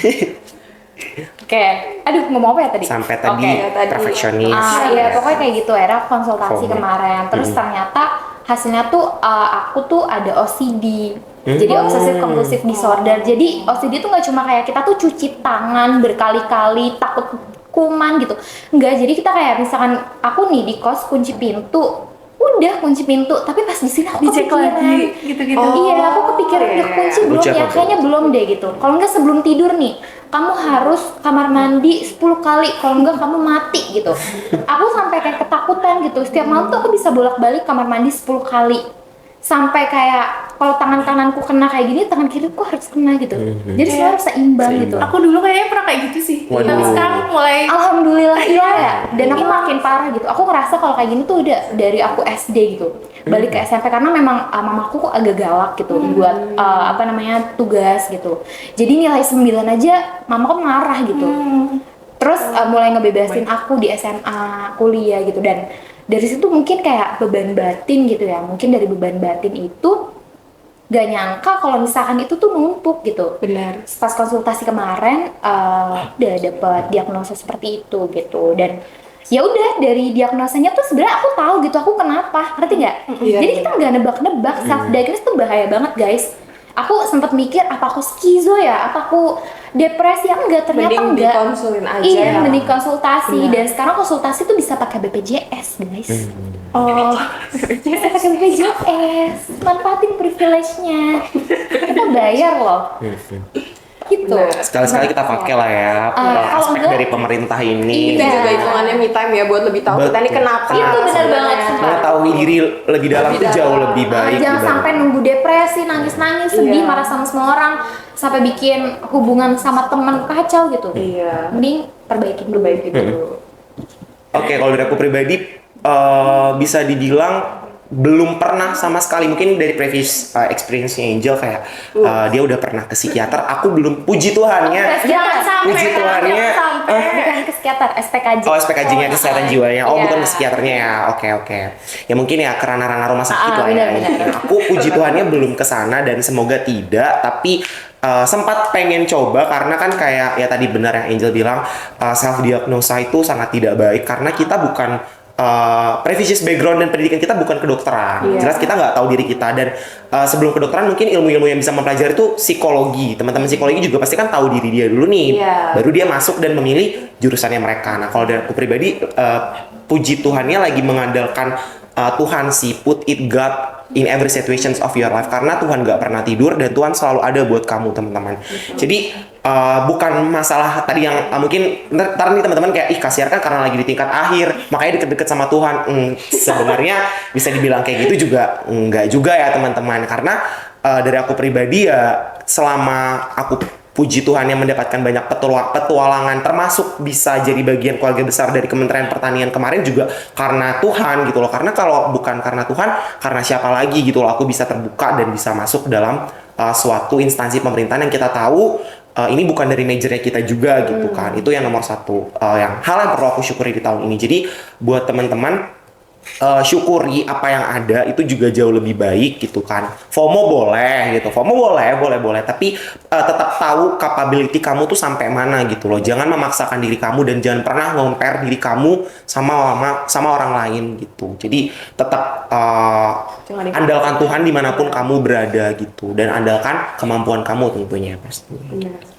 Oke, aduh ngomong apa ya tadi? Sampai tadi tadi. perfeksionis. Iya, pokoknya kayak gitu. Akhirnya aku konsultasi FOMO. kemarin. Terus ternyata hasilnya tuh aku tuh ada OCD. Jadi obsessive compulsive disorder. Jadi OCD tuh nggak cuma kayak kita tuh cuci tangan berkali-kali takut kuman gitu. Enggak, jadi kita kayak misalkan aku nih di kos kunci pintu, udah kunci pintu, tapi pas di sini aku Dicek kepikiran. lagi gitu-gitu. Iya, aku kepikiran udah kunci belum Kunci ya, apa, kayaknya belum deh gitu. Kalau enggak sebelum tidur nih, kamu harus kamar mandi 10 kali, kalau enggak kamu mati gitu. Aku sampai kayak ketakutan gitu. Setiap malam tuh aku bisa bolak-balik kamar mandi 10 kali. Sampai kayak kalau tangan kananku kena kayak gini, tangan kiriku harus kena gitu. Jadi selalu harus seimbang gitu. Aku dulu kayaknya pernah kayak gitu sih. Waduh. Tapi sekarang mulai Alhamdulillah iya ya. Dan aku makin parah gitu. Aku ngerasa kalau kayak gini tuh udah dari aku SD gitu. Balik ke SMP karena memang mamaku kok agak galak gitu buat tugas gitu. Jadi nilai 9 aja mamaku marah gitu. Terus mulai ngebebasin aku di SMA, kuliah gitu, dan dari situ mungkin kayak beban batin gitu ya. Mungkin dari beban batin itu gak nyangka kalau misalkan itu tuh numpuk gitu. Benar. Pas konsultasi kemarin udah dapet diagnosa seperti itu gitu, dan ya udah dari diagnosanya tuh sebenarnya aku tahu gitu aku kenapa, ngerti nggak? Iya, Jadi iya. kita nggak nebak-nebak, self diagnosis tuh bahaya banget guys. Aku sempat mikir apa aku skizo ya, apa aku depresi, ya enggak, ternyata Mending enggak. dikonsulin aja. Iya, mending konsultasi. Benar. Dan sekarang konsultasi tuh bisa pakai BPJS guys. Oh, Bisa pakai BPJS, manfaatin privilege-nya. Kita bayar loh. Gitu. Benar. Sekali-sekali kita pakai lah ya kalau aspek enggak, dari pemerintah ini. itu Iya. juga hitungannya me time ya buat lebih tahu kita nih Betul. kenapa. Itu benar sebenarnya. banget. Mengetahui diri lebih dalam Lebih itu jauh dalam. lebih baik. Jangan dibanding- sampai nunggu depresi, nangis-nangis, sedih, Iya. marah sama semua orang, sampai bikin hubungan sama teman kacau gitu. Iya. Mending perbaikin dulu. Oke, kalau dari aku pribadi bisa dibilang belum pernah sama sekali, mungkin dari previous experience-nya Angel kayak dia udah pernah ke psikiater, aku belum, puji Tuhannya. Jangan sampai. Puji Tuhannya. Bukan ke psikiater, SPKJ. Oh, SPKJ-nya kesehatan jiwanya. Oh, Iya. bukan ke psikiaternya ya. Oke. Ya mungkin ya ke ranah-ranah rumah sakit lah ya. benar. Mungkin. Aku puji Tuhannya belum ke sana dan semoga tidak, tapi sempat pengen coba karena kan kayak ya tadi benar yang Angel bilang, self diagnosa itu sangat tidak baik karena kita bukan previous background dan pendidikan kita bukan kedokteran. Iya. Jelas kita nggak tahu diri kita, dan sebelum kedokteran mungkin ilmu-ilmu yang bisa mempelajari itu psikologi. Teman-teman psikologi juga pasti kan tahu diri dia dulu nih. Iya. Baru dia masuk dan memilih jurusannya mereka. Nah, kalau dari aku pribadi puji Tuhannya lagi mengandalkan Tuhan sih, put it God in every situations of your life, karena Tuhan gak pernah tidur dan Tuhan selalu ada buat kamu teman-teman. Jadi bukan masalah tadi yang mungkin ntar nih teman-teman kayak ih kasihan kan karena lagi di tingkat akhir makanya deket-deket sama Tuhan. Sebenarnya bisa dibilang kayak gitu juga enggak juga ya teman-teman, karena dari aku pribadi ya selama aku puji Tuhan yang mendapatkan banyak petualangan, termasuk bisa jadi bagian keluarga besar dari Kementerian Pertanian kemarin juga karena Tuhan gitu loh. Karena kalau bukan karena Tuhan, karena siapa lagi gitu loh aku bisa terbuka dan bisa masuk dalam suatu instansi pemerintahan yang kita tahu ini bukan dari majornya kita juga gitu kan. Itu yang nomor satu, yang hal yang perlu aku syukuri di tahun ini. Jadi buat teman-teman, syukuri apa yang ada, itu juga jauh lebih baik gitu kan. FOMO boleh gitu, FOMO boleh, tapi tetap tahu capability kamu tuh sampai mana gitu loh. Jangan memaksakan diri kamu dan jangan pernah compare diri kamu sama orang lain gitu. Jadi tetap Jangan dipaksa. andalkan Tuhan dimanapun kamu berada gitu, dan andalkan kemampuan kamu tentunya pasti. Benar.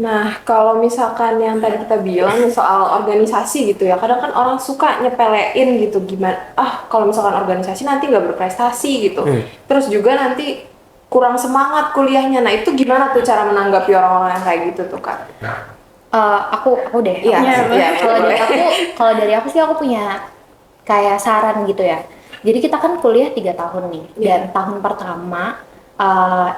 Nah, kalau misalkan yang tadi kita bilang nih soal organisasi gitu ya, kadang kan orang suka nyepelein gitu, gimana, kalau misalkan organisasi nanti nggak berprestasi gitu. Terus juga nanti kurang semangat kuliahnya. Nah, itu gimana tuh cara menanggapi orang-orang yang kayak gitu tuh, Kak? Aku deh. Iya, iya, Kalau dari aku sih aku punya kayak saran gitu ya. Jadi kita kan kuliah 3 tahun nih, dan tahun pertama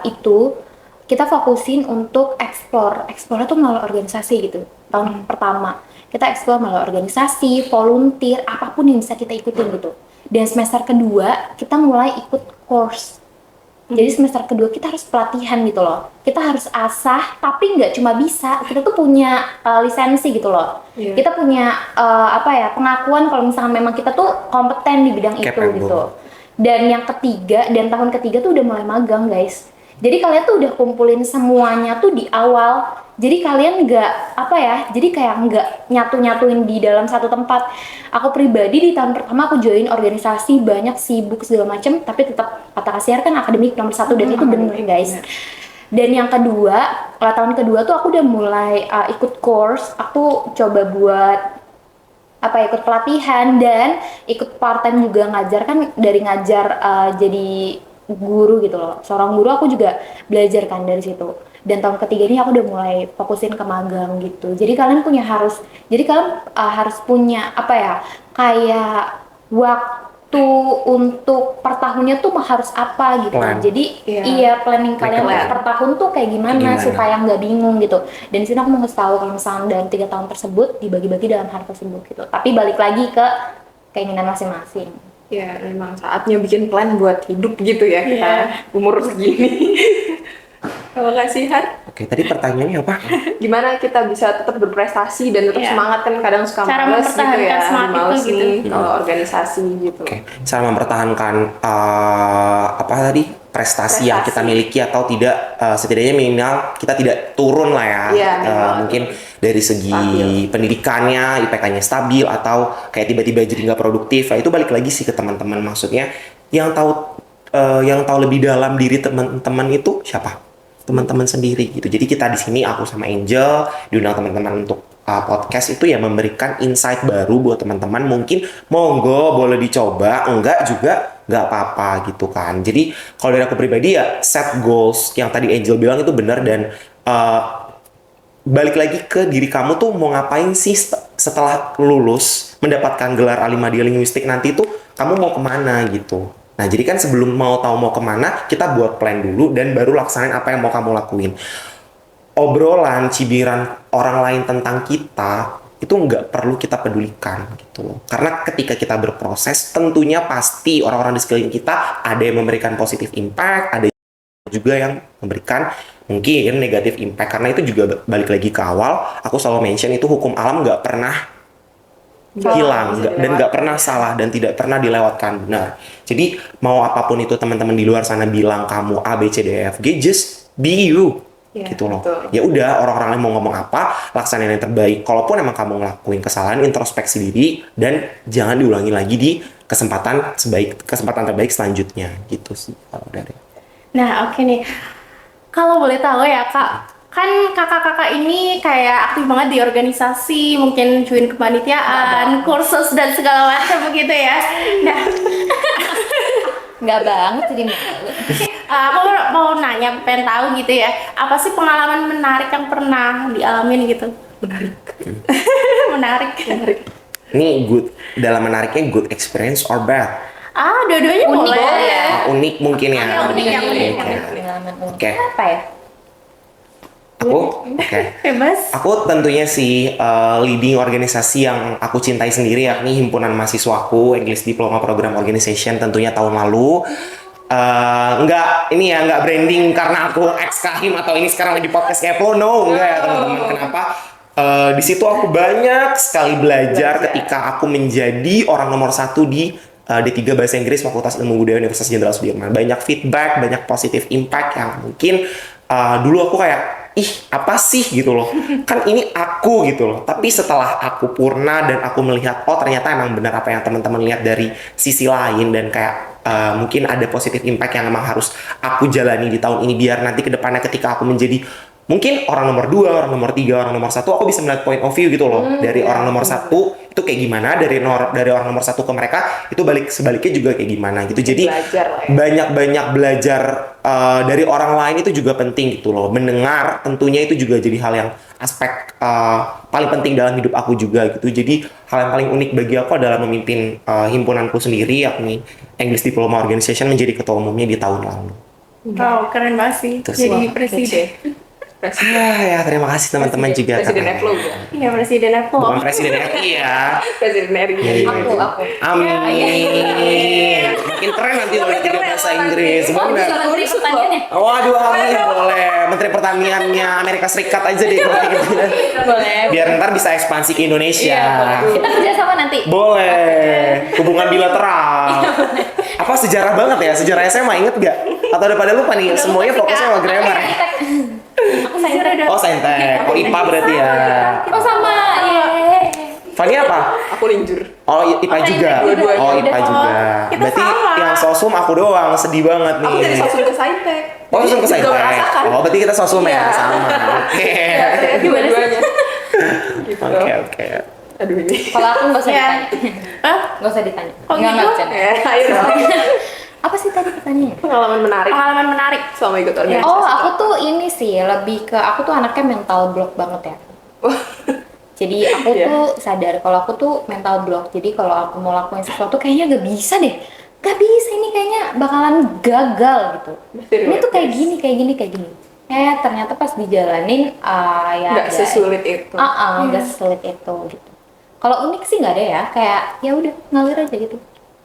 itu kita fokusin untuk explore tuh melalui organisasi gitu. Tahun pertama kita explore melalui organisasi, volunteer, apapun yang bisa kita ikutin gitu. Dan semester kedua kita mulai ikut course. Jadi semester kedua kita harus pelatihan gitu loh. Kita harus asah, tapi nggak cuma bisa, kita tuh punya lisensi gitu loh. Iya. Kita punya pengakuan kalau misalkan memang kita tuh kompeten di bidang itu Capable. gitu. Dan yang ketiga, dan tahun ketiga tuh udah mulai magang guys. Jadi kalian tuh udah kumpulin semuanya tuh di awal. Jadi kalian jadi kayak nggak nyatu-nyatuin di dalam satu tempat. Aku pribadi di tahun pertama aku join organisasi, banyak sibuk segala macem, tapi tetap kata kasiar kan akademik nomor 1, dan itu bener guys. Dan yang kedua, tahun kedua tuh aku udah mulai ikut course. Aku coba buat apa ya, ikut pelatihan dan ikut part time juga ngajar, kan dari ngajar jadi guru gitu loh, seorang guru aku juga belajar kan dari situ. Dan tahun ketiga ini aku udah mulai fokusin ke magang gitu. Jadi kalian harus punya apa ya, kayak waktu untuk per tahunnya tuh harus apa gitu. Plan. Jadi planning kalian Plan. per tahun tuh kayak gimana supaya nggak bingung gitu. Dan di sini aku mau ngasih tahu kalau misalnya dalam 3 tahun tersebut dibagi-bagi dalam hal tersebut gitu. Tapi balik lagi ke keinginan masing-masing. Ya, memang saatnya bikin plan buat hidup gitu ya kita umur segini. Terima kasih, Har. Oke, tadi pertanyaannya apa? Gimana kita bisa tetap berprestasi dan tetap Iya. semangat, kan kadang suka Cara males gitu mempertahankan ya, semangat itu males gitu. nih kalau organisasi gitu. Oke, cara mempertahankan apa tadi prestasi yang kita miliki atau tidak, setidaknya minimal kita tidak turun lah ya. Iya, minimal. Mungkin dari segi Stabil. pendidikannya, IPK-nya stabil atau kayak tiba-tiba jadi nggak produktif. Nah, itu balik lagi sih ke teman-teman, maksudnya yang tahu lebih dalam diri teman-teman itu siapa? Teman-teman sendiri gitu. Jadi kita di sini, aku sama Angel diundang teman-teman untuk podcast itu ya, memberikan insight baru buat teman-teman. Mungkin monggo boleh dicoba, enggak juga nggak apa-apa gitu kan. Jadi kalau dari aku pribadi ya, set goals yang tadi Angel bilang itu benar, dan balik lagi ke diri kamu tuh mau ngapain sih setelah lulus mendapatkan gelar Alimadia Linguistik nanti tuh kamu mau kemana gitu. Nah, jadi kan sebelum mau tahu mau kemana, kita buat plan dulu dan baru laksanain apa yang mau kamu lakuin. Obrolan, cibiran orang lain tentang kita itu nggak perlu kita pedulikan gitu loh. Karena ketika kita berproses, tentunya pasti orang-orang di sekeliling kita ada yang memberikan positive impact, ada juga yang memberikan mungkin negatif impact. Karena itu juga balik lagi ke awal, aku selalu mention itu hukum alam nggak pernah hilang dan nggak pernah salah dan tidak pernah dilewatkan, benar. Jadi mau apapun itu teman-teman di luar sana bilang kamu A B C D E F G, just be you. Gitu loh. Betul. Ya udah, orang-orang lain mau ngomong apa, laksanain yang terbaik. Kalaupun emang kamu ngelakuin kesalahan, introspeksi diri dan jangan diulangi lagi di kesempatan terbaik selanjutnya. Gitu sih kalau dari. Nah, oke nih. Kalau boleh tahu ya, Kak, kan kakak-kakak ini kayak aktif banget di organisasi, mungkin join kepanitiaan, kursus dan segala macam begitu ya. Nah, Nggak banget jadi malu. aku mau nanya, pengen tahu gitu ya, apa sih pengalaman menarik yang pernah dialamin gitu? Menarik. Ini good, dalam menariknya good experience or bad? Dua-duanya Unik boleh. boleh. Unik mungkin ya. Yang unik, yang unik, yang Oke. unik. Pengalaman unik. Oke. Apa ya? Oke. Bebas. Aku tentunya sih leading organisasi yang aku cintai sendiri, yakni Himpunan Mahasiswaku English Diploma Program Organization, tentunya tahun lalu. Nggak branding karena aku ex Kahim atau ini sekarang lagi podcast Kepo, no, enggak ya teman-teman. Kenapa? Di situ aku banyak sekali belajar ketika aku menjadi orang nomor 1 di D3 Bahasa Inggris Fakultas Ilmu Budaya Universitas Jenderal Sudirman. Banyak feedback, banyak positive impact yang mungkin dulu aku kayak, ih apa sih gitu loh, kan ini aku gitu loh. Tapi setelah aku purna dan aku melihat, oh ternyata emang benar apa yang teman-teman lihat dari sisi lain, dan kayak mungkin ada positive impact yang emang harus aku jalani di tahun ini, biar nanti kedepannya ketika aku menjadi mungkin orang nomor 2, orang nomor 3, orang nomor 1, aku bisa melihat point of view gitu loh. Dari orang nomor 1 itu kayak gimana, dari orang nomor 1 ke mereka itu sebaliknya juga kayak gimana gitu. Jadi Belajar lah ya. banyak belajar dari orang lain itu juga penting gitu loh. Mendengar tentunya itu juga jadi hal yang aspek paling penting dalam hidup aku juga gitu. Jadi hal yang paling unik bagi aku adalah memimpin himpunanku sendiri, yakni English Diploma Organization, menjadi ketua umumnya di tahun lalu. Wow, keren banget sih. Terus, Jadi Wah, presiden. Ya terima kasih teman-teman juga. Presiden katanya. Evlo ya. Iya, presiden aku. Bukan presiden RI ya. Presiden RI. Iya. Aku. Amin. Makin keren nanti oleh 3 bahasa Inggris. Oh, Benar. bisa menteri pertanyaannya. Waduh, amin, boleh. Menteri Pertaniannya Amerika Serikat aja deh kalau kayak gitu. Boleh. Biar ntar bisa ekspansi ke Indonesia. Kita kerja sama nanti. Boleh. Hubungan bilateral. Apa sejarah banget ya? Sejarah SMA inget gak? Atau udah pada lupa nih? Semuanya fokusnya sama grammar. Aku sayangnya udah. Oh, saintek. Oh, IPA berarti ya. Oh sama. Yeay. Fani apa? Aku linjur. Oh, IPA juga. dua-duanya. Oh, IPA juga. Kita Berarti sama. yang sosum aku doang. Sedih banget nih. Aku dari sosum ke saintek. Oh, sosum ke Juga saintek. merasakan. Oh, berarti kita sosum ya Iya. sama. Oke. Dua-duanya. Gitu. Oke. Aduh ini. Kalau aku nggak usah Ya. ditanya. Hah? Nggak usah ditanya. Oh, Nggak gitu? bercanda. Ayo dong. Apa sih tadi pertanyaannya? Pengalaman menarik Pengalaman menarik. selama ikut organisasi. Oh, aku tuh ini sih lebih ke aku tuh anaknya mental block banget ya. Jadi aku Iya. tuh sadar kalau aku tuh mental block. Jadi kalau aku mau lakuin sesuatu kayaknya gak bisa deh. Gak bisa, ini kayaknya bakalan gagal gitu. Ini tuh kayak gini, kayak gini, kayak gini. Ternyata pas dijalanin ya Nggak sesulit itu. Nggak sesulit itu gitu. Kalau unik sih nggak ada ya, kayak ya udah ngalir aja gitu.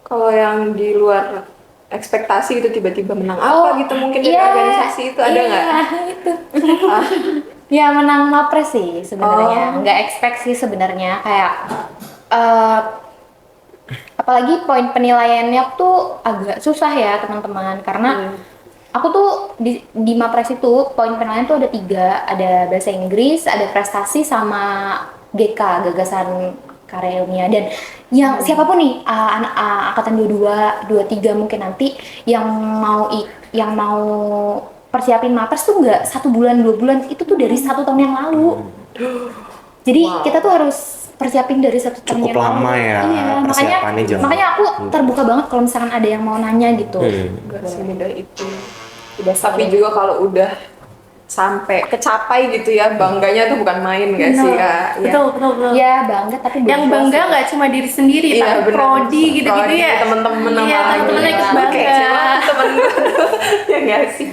Kalau yang di luar ekspektasi gitu tiba-tiba menang apa gitu mungkin dari iya, organisasi itu ada nggak? Iya, itu. Ya menang Mapres sih sebenarnya, nggak expect sih sebenarnya kayak apalagi poin penilaiannya tuh agak susah ya teman-teman karena aku tuh di Mapres itu poin penilaian tuh ada 3, ada bahasa Inggris, ada prestasi sama GK gagasan karya ilmiah dan yang siapapun nih anak angkatan 22, 23 mungkin nanti yang mau persiapin Mapres tuh nggak 1 bulan 2 bulan, itu tuh dari 1 tahun yang lalu. Jadi kita tuh harus persiapin dari 1 tahun Cukup yang lalu. lama ya Iya, persiapannya, jangan. makanya aku terbuka banget kalau misalkan ada yang mau nanya gitu. Nggak semudah itu. Tapi juga kalau udah sampai kecapai gitu ya, bangganya tuh bukan main nggak sih Kak? Ya. Betul. Ya bangga tapi belum Yang puas bangga ya. nggak cuma diri sendiri, Iya, tapi bener. prodi gitu-gitu Prodi, ya. temen-temen Iya, sama temen-temennya ikut Oke, bangga. siapa temen gue tuh? Ya nggak sih.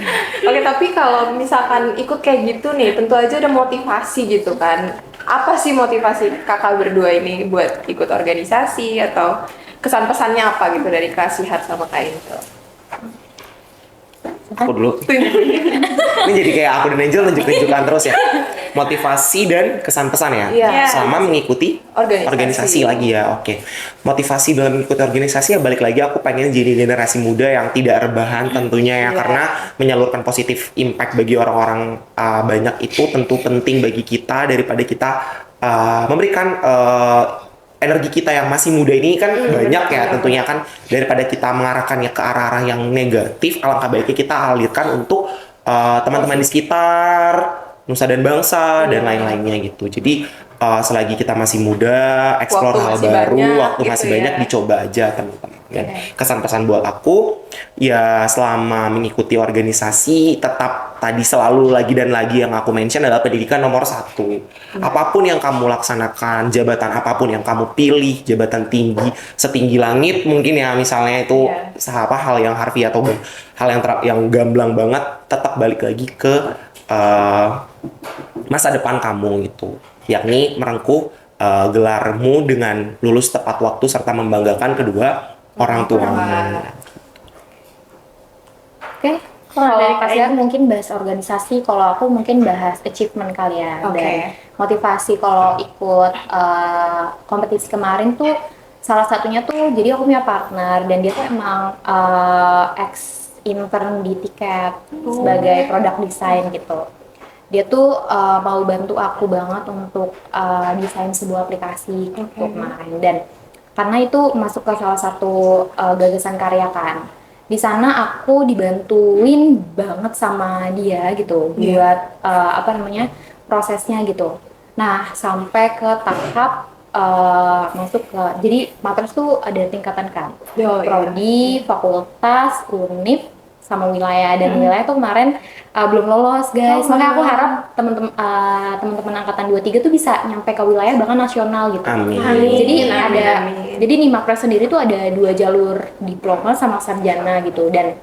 Oke, tapi kalau misalkan ikut kayak gitu nih, tentu aja ada motivasi gitu kan. Apa sih motivasi kakak berdua ini buat ikut organisasi atau kesan-pesannya apa gitu dari Kak Sihar sama Kak Intel? Aku dulu. Ini jadi kayak aku dan Angel nunjuk-nunjukkan terus ya. Motivasi dan kesan-pesan ya. Iya. Selama mengikuti organisasi lagi ya. Oke. Motivasi dalam mengikuti organisasi ya balik lagi aku pengen jadi generasi muda yang tidak rebahan tentunya ya. Karena menyalurkan positif impact bagi orang-orang banyak itu tentu penting bagi kita daripada kita memberikan energi kita yang masih muda ini kan banyak ya tentunya kan, daripada kita mengarahkannya ke arah-arah yang negatif, alangkah baiknya kita alirkan untuk teman-teman di sekitar, nusa dan bangsa dan lain-lainnya gitu. Jadi selagi kita masih muda, explore Waktu hal masih baru, banyak, waktu gitu masih ya. banyak, dicoba aja teman-teman. Dan kesan pesan buat aku ya selama mengikuti organisasi tetap tadi selalu lagi dan lagi yang aku mention adalah pendidikan nomor 1. Apapun yang kamu laksanakan, jabatan apapun yang kamu pilih, jabatan tinggi setinggi langit mungkin ya misalnya itu hal yang harfiah atau hal yang gamblang banget, tetap balik lagi ke masa depan kamu gitu, yakni merengkuh gelarmu dengan lulus tepat waktu serta membanggakan kedua orang tuamu. Oke. Kalau kalian mungkin bahas organisasi, kalau aku mungkin bahas achievement kalian dan motivasi kalau ikut kompetisi kemarin tuh salah satunya tuh jadi aku punya partner dan dia tuh emang ex intern di Tiket sebagai product design gitu. Dia tuh mau bantu aku banget untuk desain sebuah aplikasi gitu kemarin, dan karena itu masuk ke salah satu gagasan karya kan. Di sana aku dibantuin banget sama dia gitu buat prosesnya gitu. Nah, sampai ke tahap masuk ke, jadi Mapres tuh ada tingkatan kan, prodi, fakultas, univ, sama wilayah, dan wilayah tuh kemarin belum lolos guys. Makanya aku harap teman-teman angkatan 23 tuh bisa nyampe ke wilayah bahkan nasional gitu. Amin. Jadi Amin. jadi nih Mapres sendiri tuh ada 2 jalur, diploma sama sarjana gitu, dan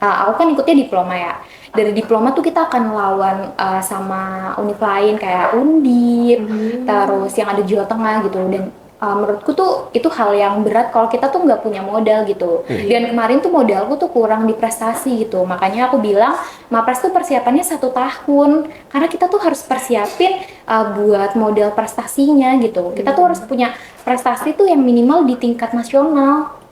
aku kan ikutnya diploma ya. Dari diploma tuh kita akan lawan sama univ lain kayak Undip, terus yang ada Jawa Tengah gitu, dan menurutku tuh itu hal yang berat kalau kita tuh nggak punya modal gitu. Dan kemarin tuh modalku tuh kurang di prestasi gitu. Makanya aku bilang Mapres tuh persiapannya 1 tahun karena kita tuh harus persiapin buat modal prestasinya gitu. Kita tuh harus punya prestasi tuh yang minimal di tingkat nasional.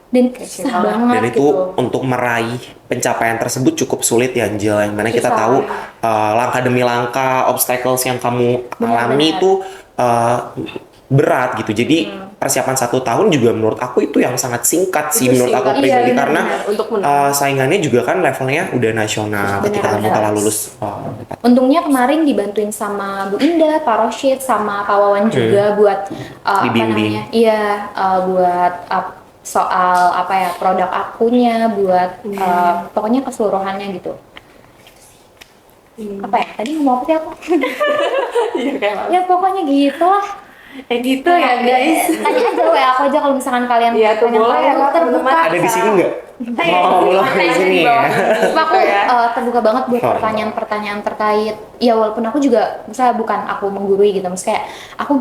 Dan susah banget Dan itu gitu. untuk meraih pencapaian tersebut cukup sulit ya Angel, yang mana kita tahu langkah demi langkah obstacles yang kamu alami itu berat gitu. Jadi persiapan 1 tahun juga menurut aku itu yang sangat singkat sih Itu menurut aku singkat. pribadi, Iya, karena benar-benar. Untuk menang. saingannya juga kan levelnya udah nasional ketika kamu Benar-benar. telah lulus. Untungnya kemarin dibantuin sama Bu Indah, Pak Roshid, sama Pak Wawan juga buat Dibimbing. buat soal produk akunya, buat pokoknya keseluruhannya gitu. Apa ya? Tadi ngomong apa sih aku? Iya kayak Ya pokoknya gitu lah. gitu ya guys. Tanya aja WA aku aja kalau misalkan kalian Iya, tuh pengen boleh tahu, ya, terbuka. Ada di sini nggak? Oh, belum di sini ya. Cuma aku ya. terbuka banget buat Oh. pertanyaan-pertanyaan terkait. Ya walaupun aku juga, misalnya bukan aku menggurui gitu, maksudnya kayak aku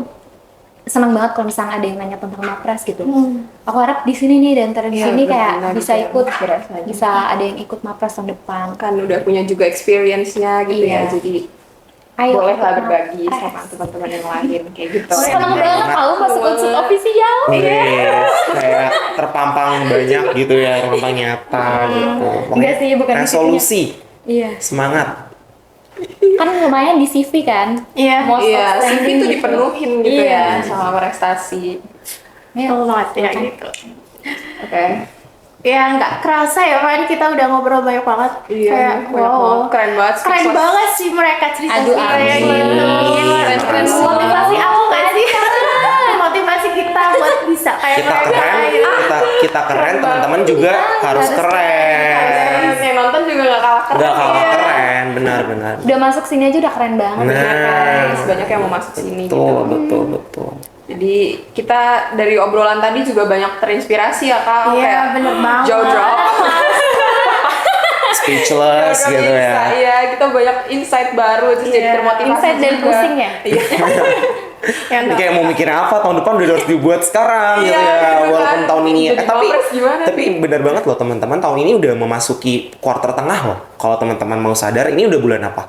senang banget kalau misalnya ada yang nanya tentang Mapres gitu. Aku harap di sini nih dan di Iya, sini kayak benar-benar bisa gitu ya. ikut, Berasanya. bisa ada yang ikut Mapres tahun depan. Kan udah punya juga experience-nya gitu Iya. ya. Jadi Ayo boleh ikut lah berbagi Mapres. sama teman-teman yang lain kayak gitu. Senang banget tahu masuk unsur official. Yes, kayak terpampang banyak gitu ya, terpampang nyata gitu. Enggak sih, bukan di resolusi, Iya. semangat. Kan lumayan di CV kan. Iya. Most Iya, outstanding CV itu gitu. dipenuhin gitu Iya. ya sama prestasi. Ya, Betul banget ya gitu. Oke. Ya nggak kerasa ya kan kita udah ngobrol banyak banget. Iya, Kayak, banyak banget. Keren banget. Keren speechless. banget sih mereka cerita Aduh, cerita amin. gitu. Keren-keren semua. Motivasi aku nggak sih? Motivasi kita buat bisa kayak Kita mereka. keren, gitu. kita keren, teman-teman juga harus keren. Yang nonton juga gak kalah keren. Udah kalah ya. keren, benar-benar. Udah masuk sini aja udah keren banget. Guys, banyak yang mau masuk sini Betul, gitu. betul. Jadi kita dari obrolan tadi juga banyak terinspirasi ya Kak. Iya, Kayak bener banget. jaw drop. Speechless Jaw drop gitu ya. Iya, kita banyak insight baru terus jadi Iya. termotivasi Insight dan juga. pusing ya? Iya. Yang Ini kayak mau mikir apa tahun depan udah harus dibuat sekarang gitu Iya, ya, gitu walaupun kan. tahun ini Jadi Mapres gimana tapi benar banget loh teman-teman, tahun ini udah memasuki quarter tengah loh. Kalau teman-teman mau sadar, ini udah bulan apa?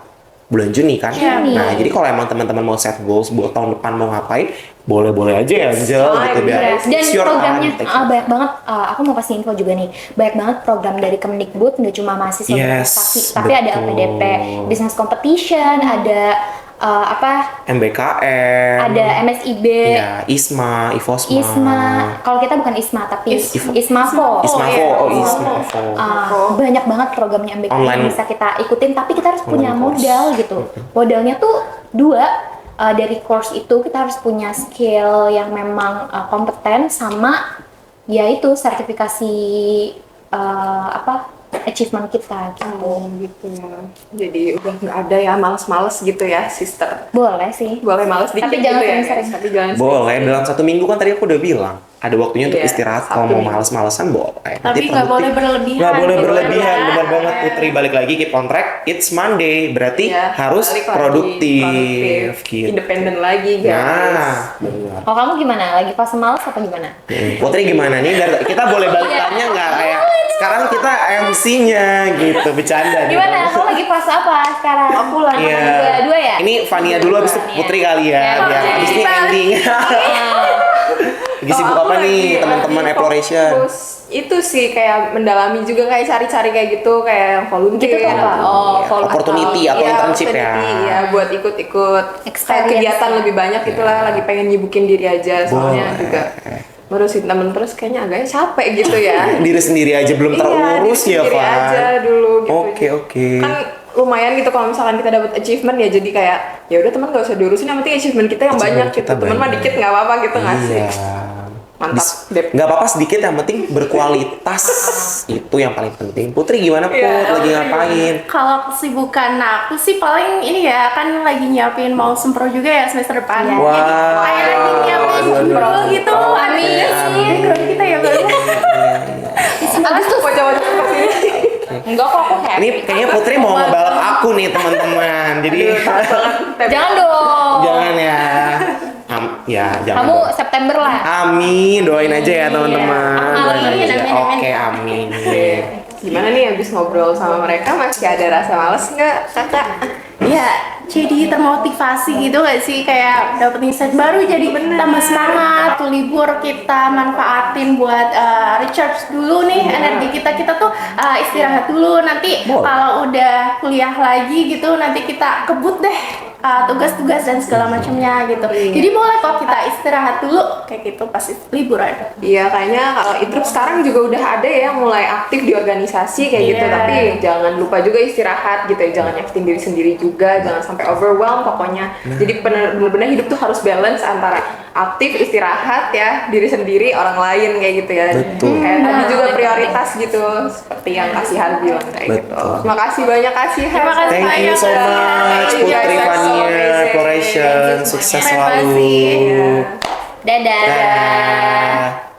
Bulan Juni kan? Juni. Nah, jadi kalau emang teman-teman mau set goals buat tahun depan mau ngapain, boleh-boleh aja ya Angel Fine, gitu biar guys. Dan it's your programnya time, take your banyak banget. Aku mau kasih info juga nih, banyak banget program dari Kemendikbud, nggak cuma mahasiswa Yes, berprestasi, tapi ada betul. LPDP, business competition, ada MBKM, ada MSIB, ya, ISMA, IFOSMA, ISMA. Kalau kita bukan ISMA tapi ISMA. ISMAFO. ISMAFO, iya. ISMAFO. Banyak banget programnya MBK yang Online. bisa kita ikutin, tapi kita harus punya Online course. modal gitu. Modalnya tuh dua. Dari course itu kita harus punya skill yang memang kompeten, sama ya itu sertifikasi achievement kita gitu. Gitu ya. Jadi udah nggak ada ya males-males gitu ya, sister. Boleh sih. Boleh males dikit Tapi jangan gitu ya, sering-sering. guys. Tapi jangan Boleh, dalam 1 minggu kan tadi aku udah bilang ada waktunya untuk Iya, istirahat. 1 Kalau mau minggu. males-malesan boleh. Tapi Nanti nggak boleh produktif. berlebihan. Nggak boleh gitu berlebihan, ya. benar banget Putri. Balik lagi keep on track. It's Monday, berarti Iya, harus balik lagi, produktif. Gitu. Independen lagi guys. Nah, benar. Kalau kamu gimana? Lagi fase males apa gimana? Putri gimana nih? Kita boleh balik tanya nggak kayak sekarang kita MC-nya gitu, bercanda. nih. Gimana? Kamu lagi fase apa sekarang? Aku lagi Iya. Dua ya? Ini Fania dulu, habis itu Fania. Putri kali ya, Ya, biar oke. habis ini ending. Lagi sibuk Kalau aku apa nih lagi- teman-teman lagi Exploration? fokus itu sih kayak mendalami juga, kayak cari-cari kayak gitu, kayak yang volunteer. Gitu tuh apa? Oh, volunteer. Opportunity atau Iya, internship ya. opportunity, ya buat ikut-ikut Experience. kegiatan lebih banyak itulah. Lagi pengen nyibukin diri aja soalnya Boleh. juga ngurusin temen terus kayaknya agaknya capek gitu ya. Diri sendiri aja belum terurus Iya, ya, diri Pak. aja dulu gitu. Oke, oke. Kan lumayan gitu kalau misalkan kita dapat achievement ya, jadi kayak ya udah teman gak usah diurusin, yang penting achievement kita yang Achievement banyak gitu. kita Temen mah banyak. dikit nggak apa-apa gitu nggak sih? Iya. Mantap, Dep. Nggak apa-apa sedikit, yang penting berkualitas. Itu yang paling penting. Putri gimana, Put? Iya, Lagi Putri. ngapain? Kalau kesibukan aku sih paling ini ya, kan lagi nyiapin mau sempro juga ya semester depan. Iya. Wah. Kayak lagi nyiapin Aduh, aduh, sempro aduh. gitu. Amin Oke, sih. amin. Background kita ya baru. Agustus wajah-wajah seperti ini. Enggak kok, aku happy. Ini kayaknya Putri mau ngebalap aku nih, teman-teman. Jadi Jangan dong. jangan ya. Ya, jangan. Kamu dong. September lah. Amin, doain aja ya teman-teman. Amin, Doain aja. amin, amin. Oke, amin. Gimana nih abis ngobrol sama mereka, masih ada rasa males nggak kakak? Ya, jadi termotivasi gitu gak sih, kayak dapet insight baru, jadi tambah semangat. Tuh libur kita manfaatin buat recharge dulu nih energi kita. Kita tuh istirahat dulu. Nanti Boleh. kalau udah kuliah lagi gitu, nanti kita kebut deh tugas-tugas dan segala macamnya gitu. Jadi boleh kok kita istirahat dulu kayak gitu pas liburan. Iya, kayaknya kalau Idrup sekarang juga udah ada ya yang mulai aktif di organisasi kayak gitu. Iya. Tapi jangan lupa juga istirahat gitu ya. Jangan nyakitin diri sendiri juga. Jangan sampai overwhelm pokoknya. Jadi benar-benar hidup tuh harus balance antara aktif, istirahat ya, diri sendiri, orang lain kayak gitu ya. Betul. Kayak tadi juga prioritas gitu. Seperti yang Kasihan bilang kayak gitu. Betul. Terima kasih banyak Kasihan. Terima kasih Thank you banyak, so Kak. much You guys Putri are so Fania amazing. Exploration. Thank you so much. Sukses Terima selalu. kasih. Iya. Dadah. Dadah.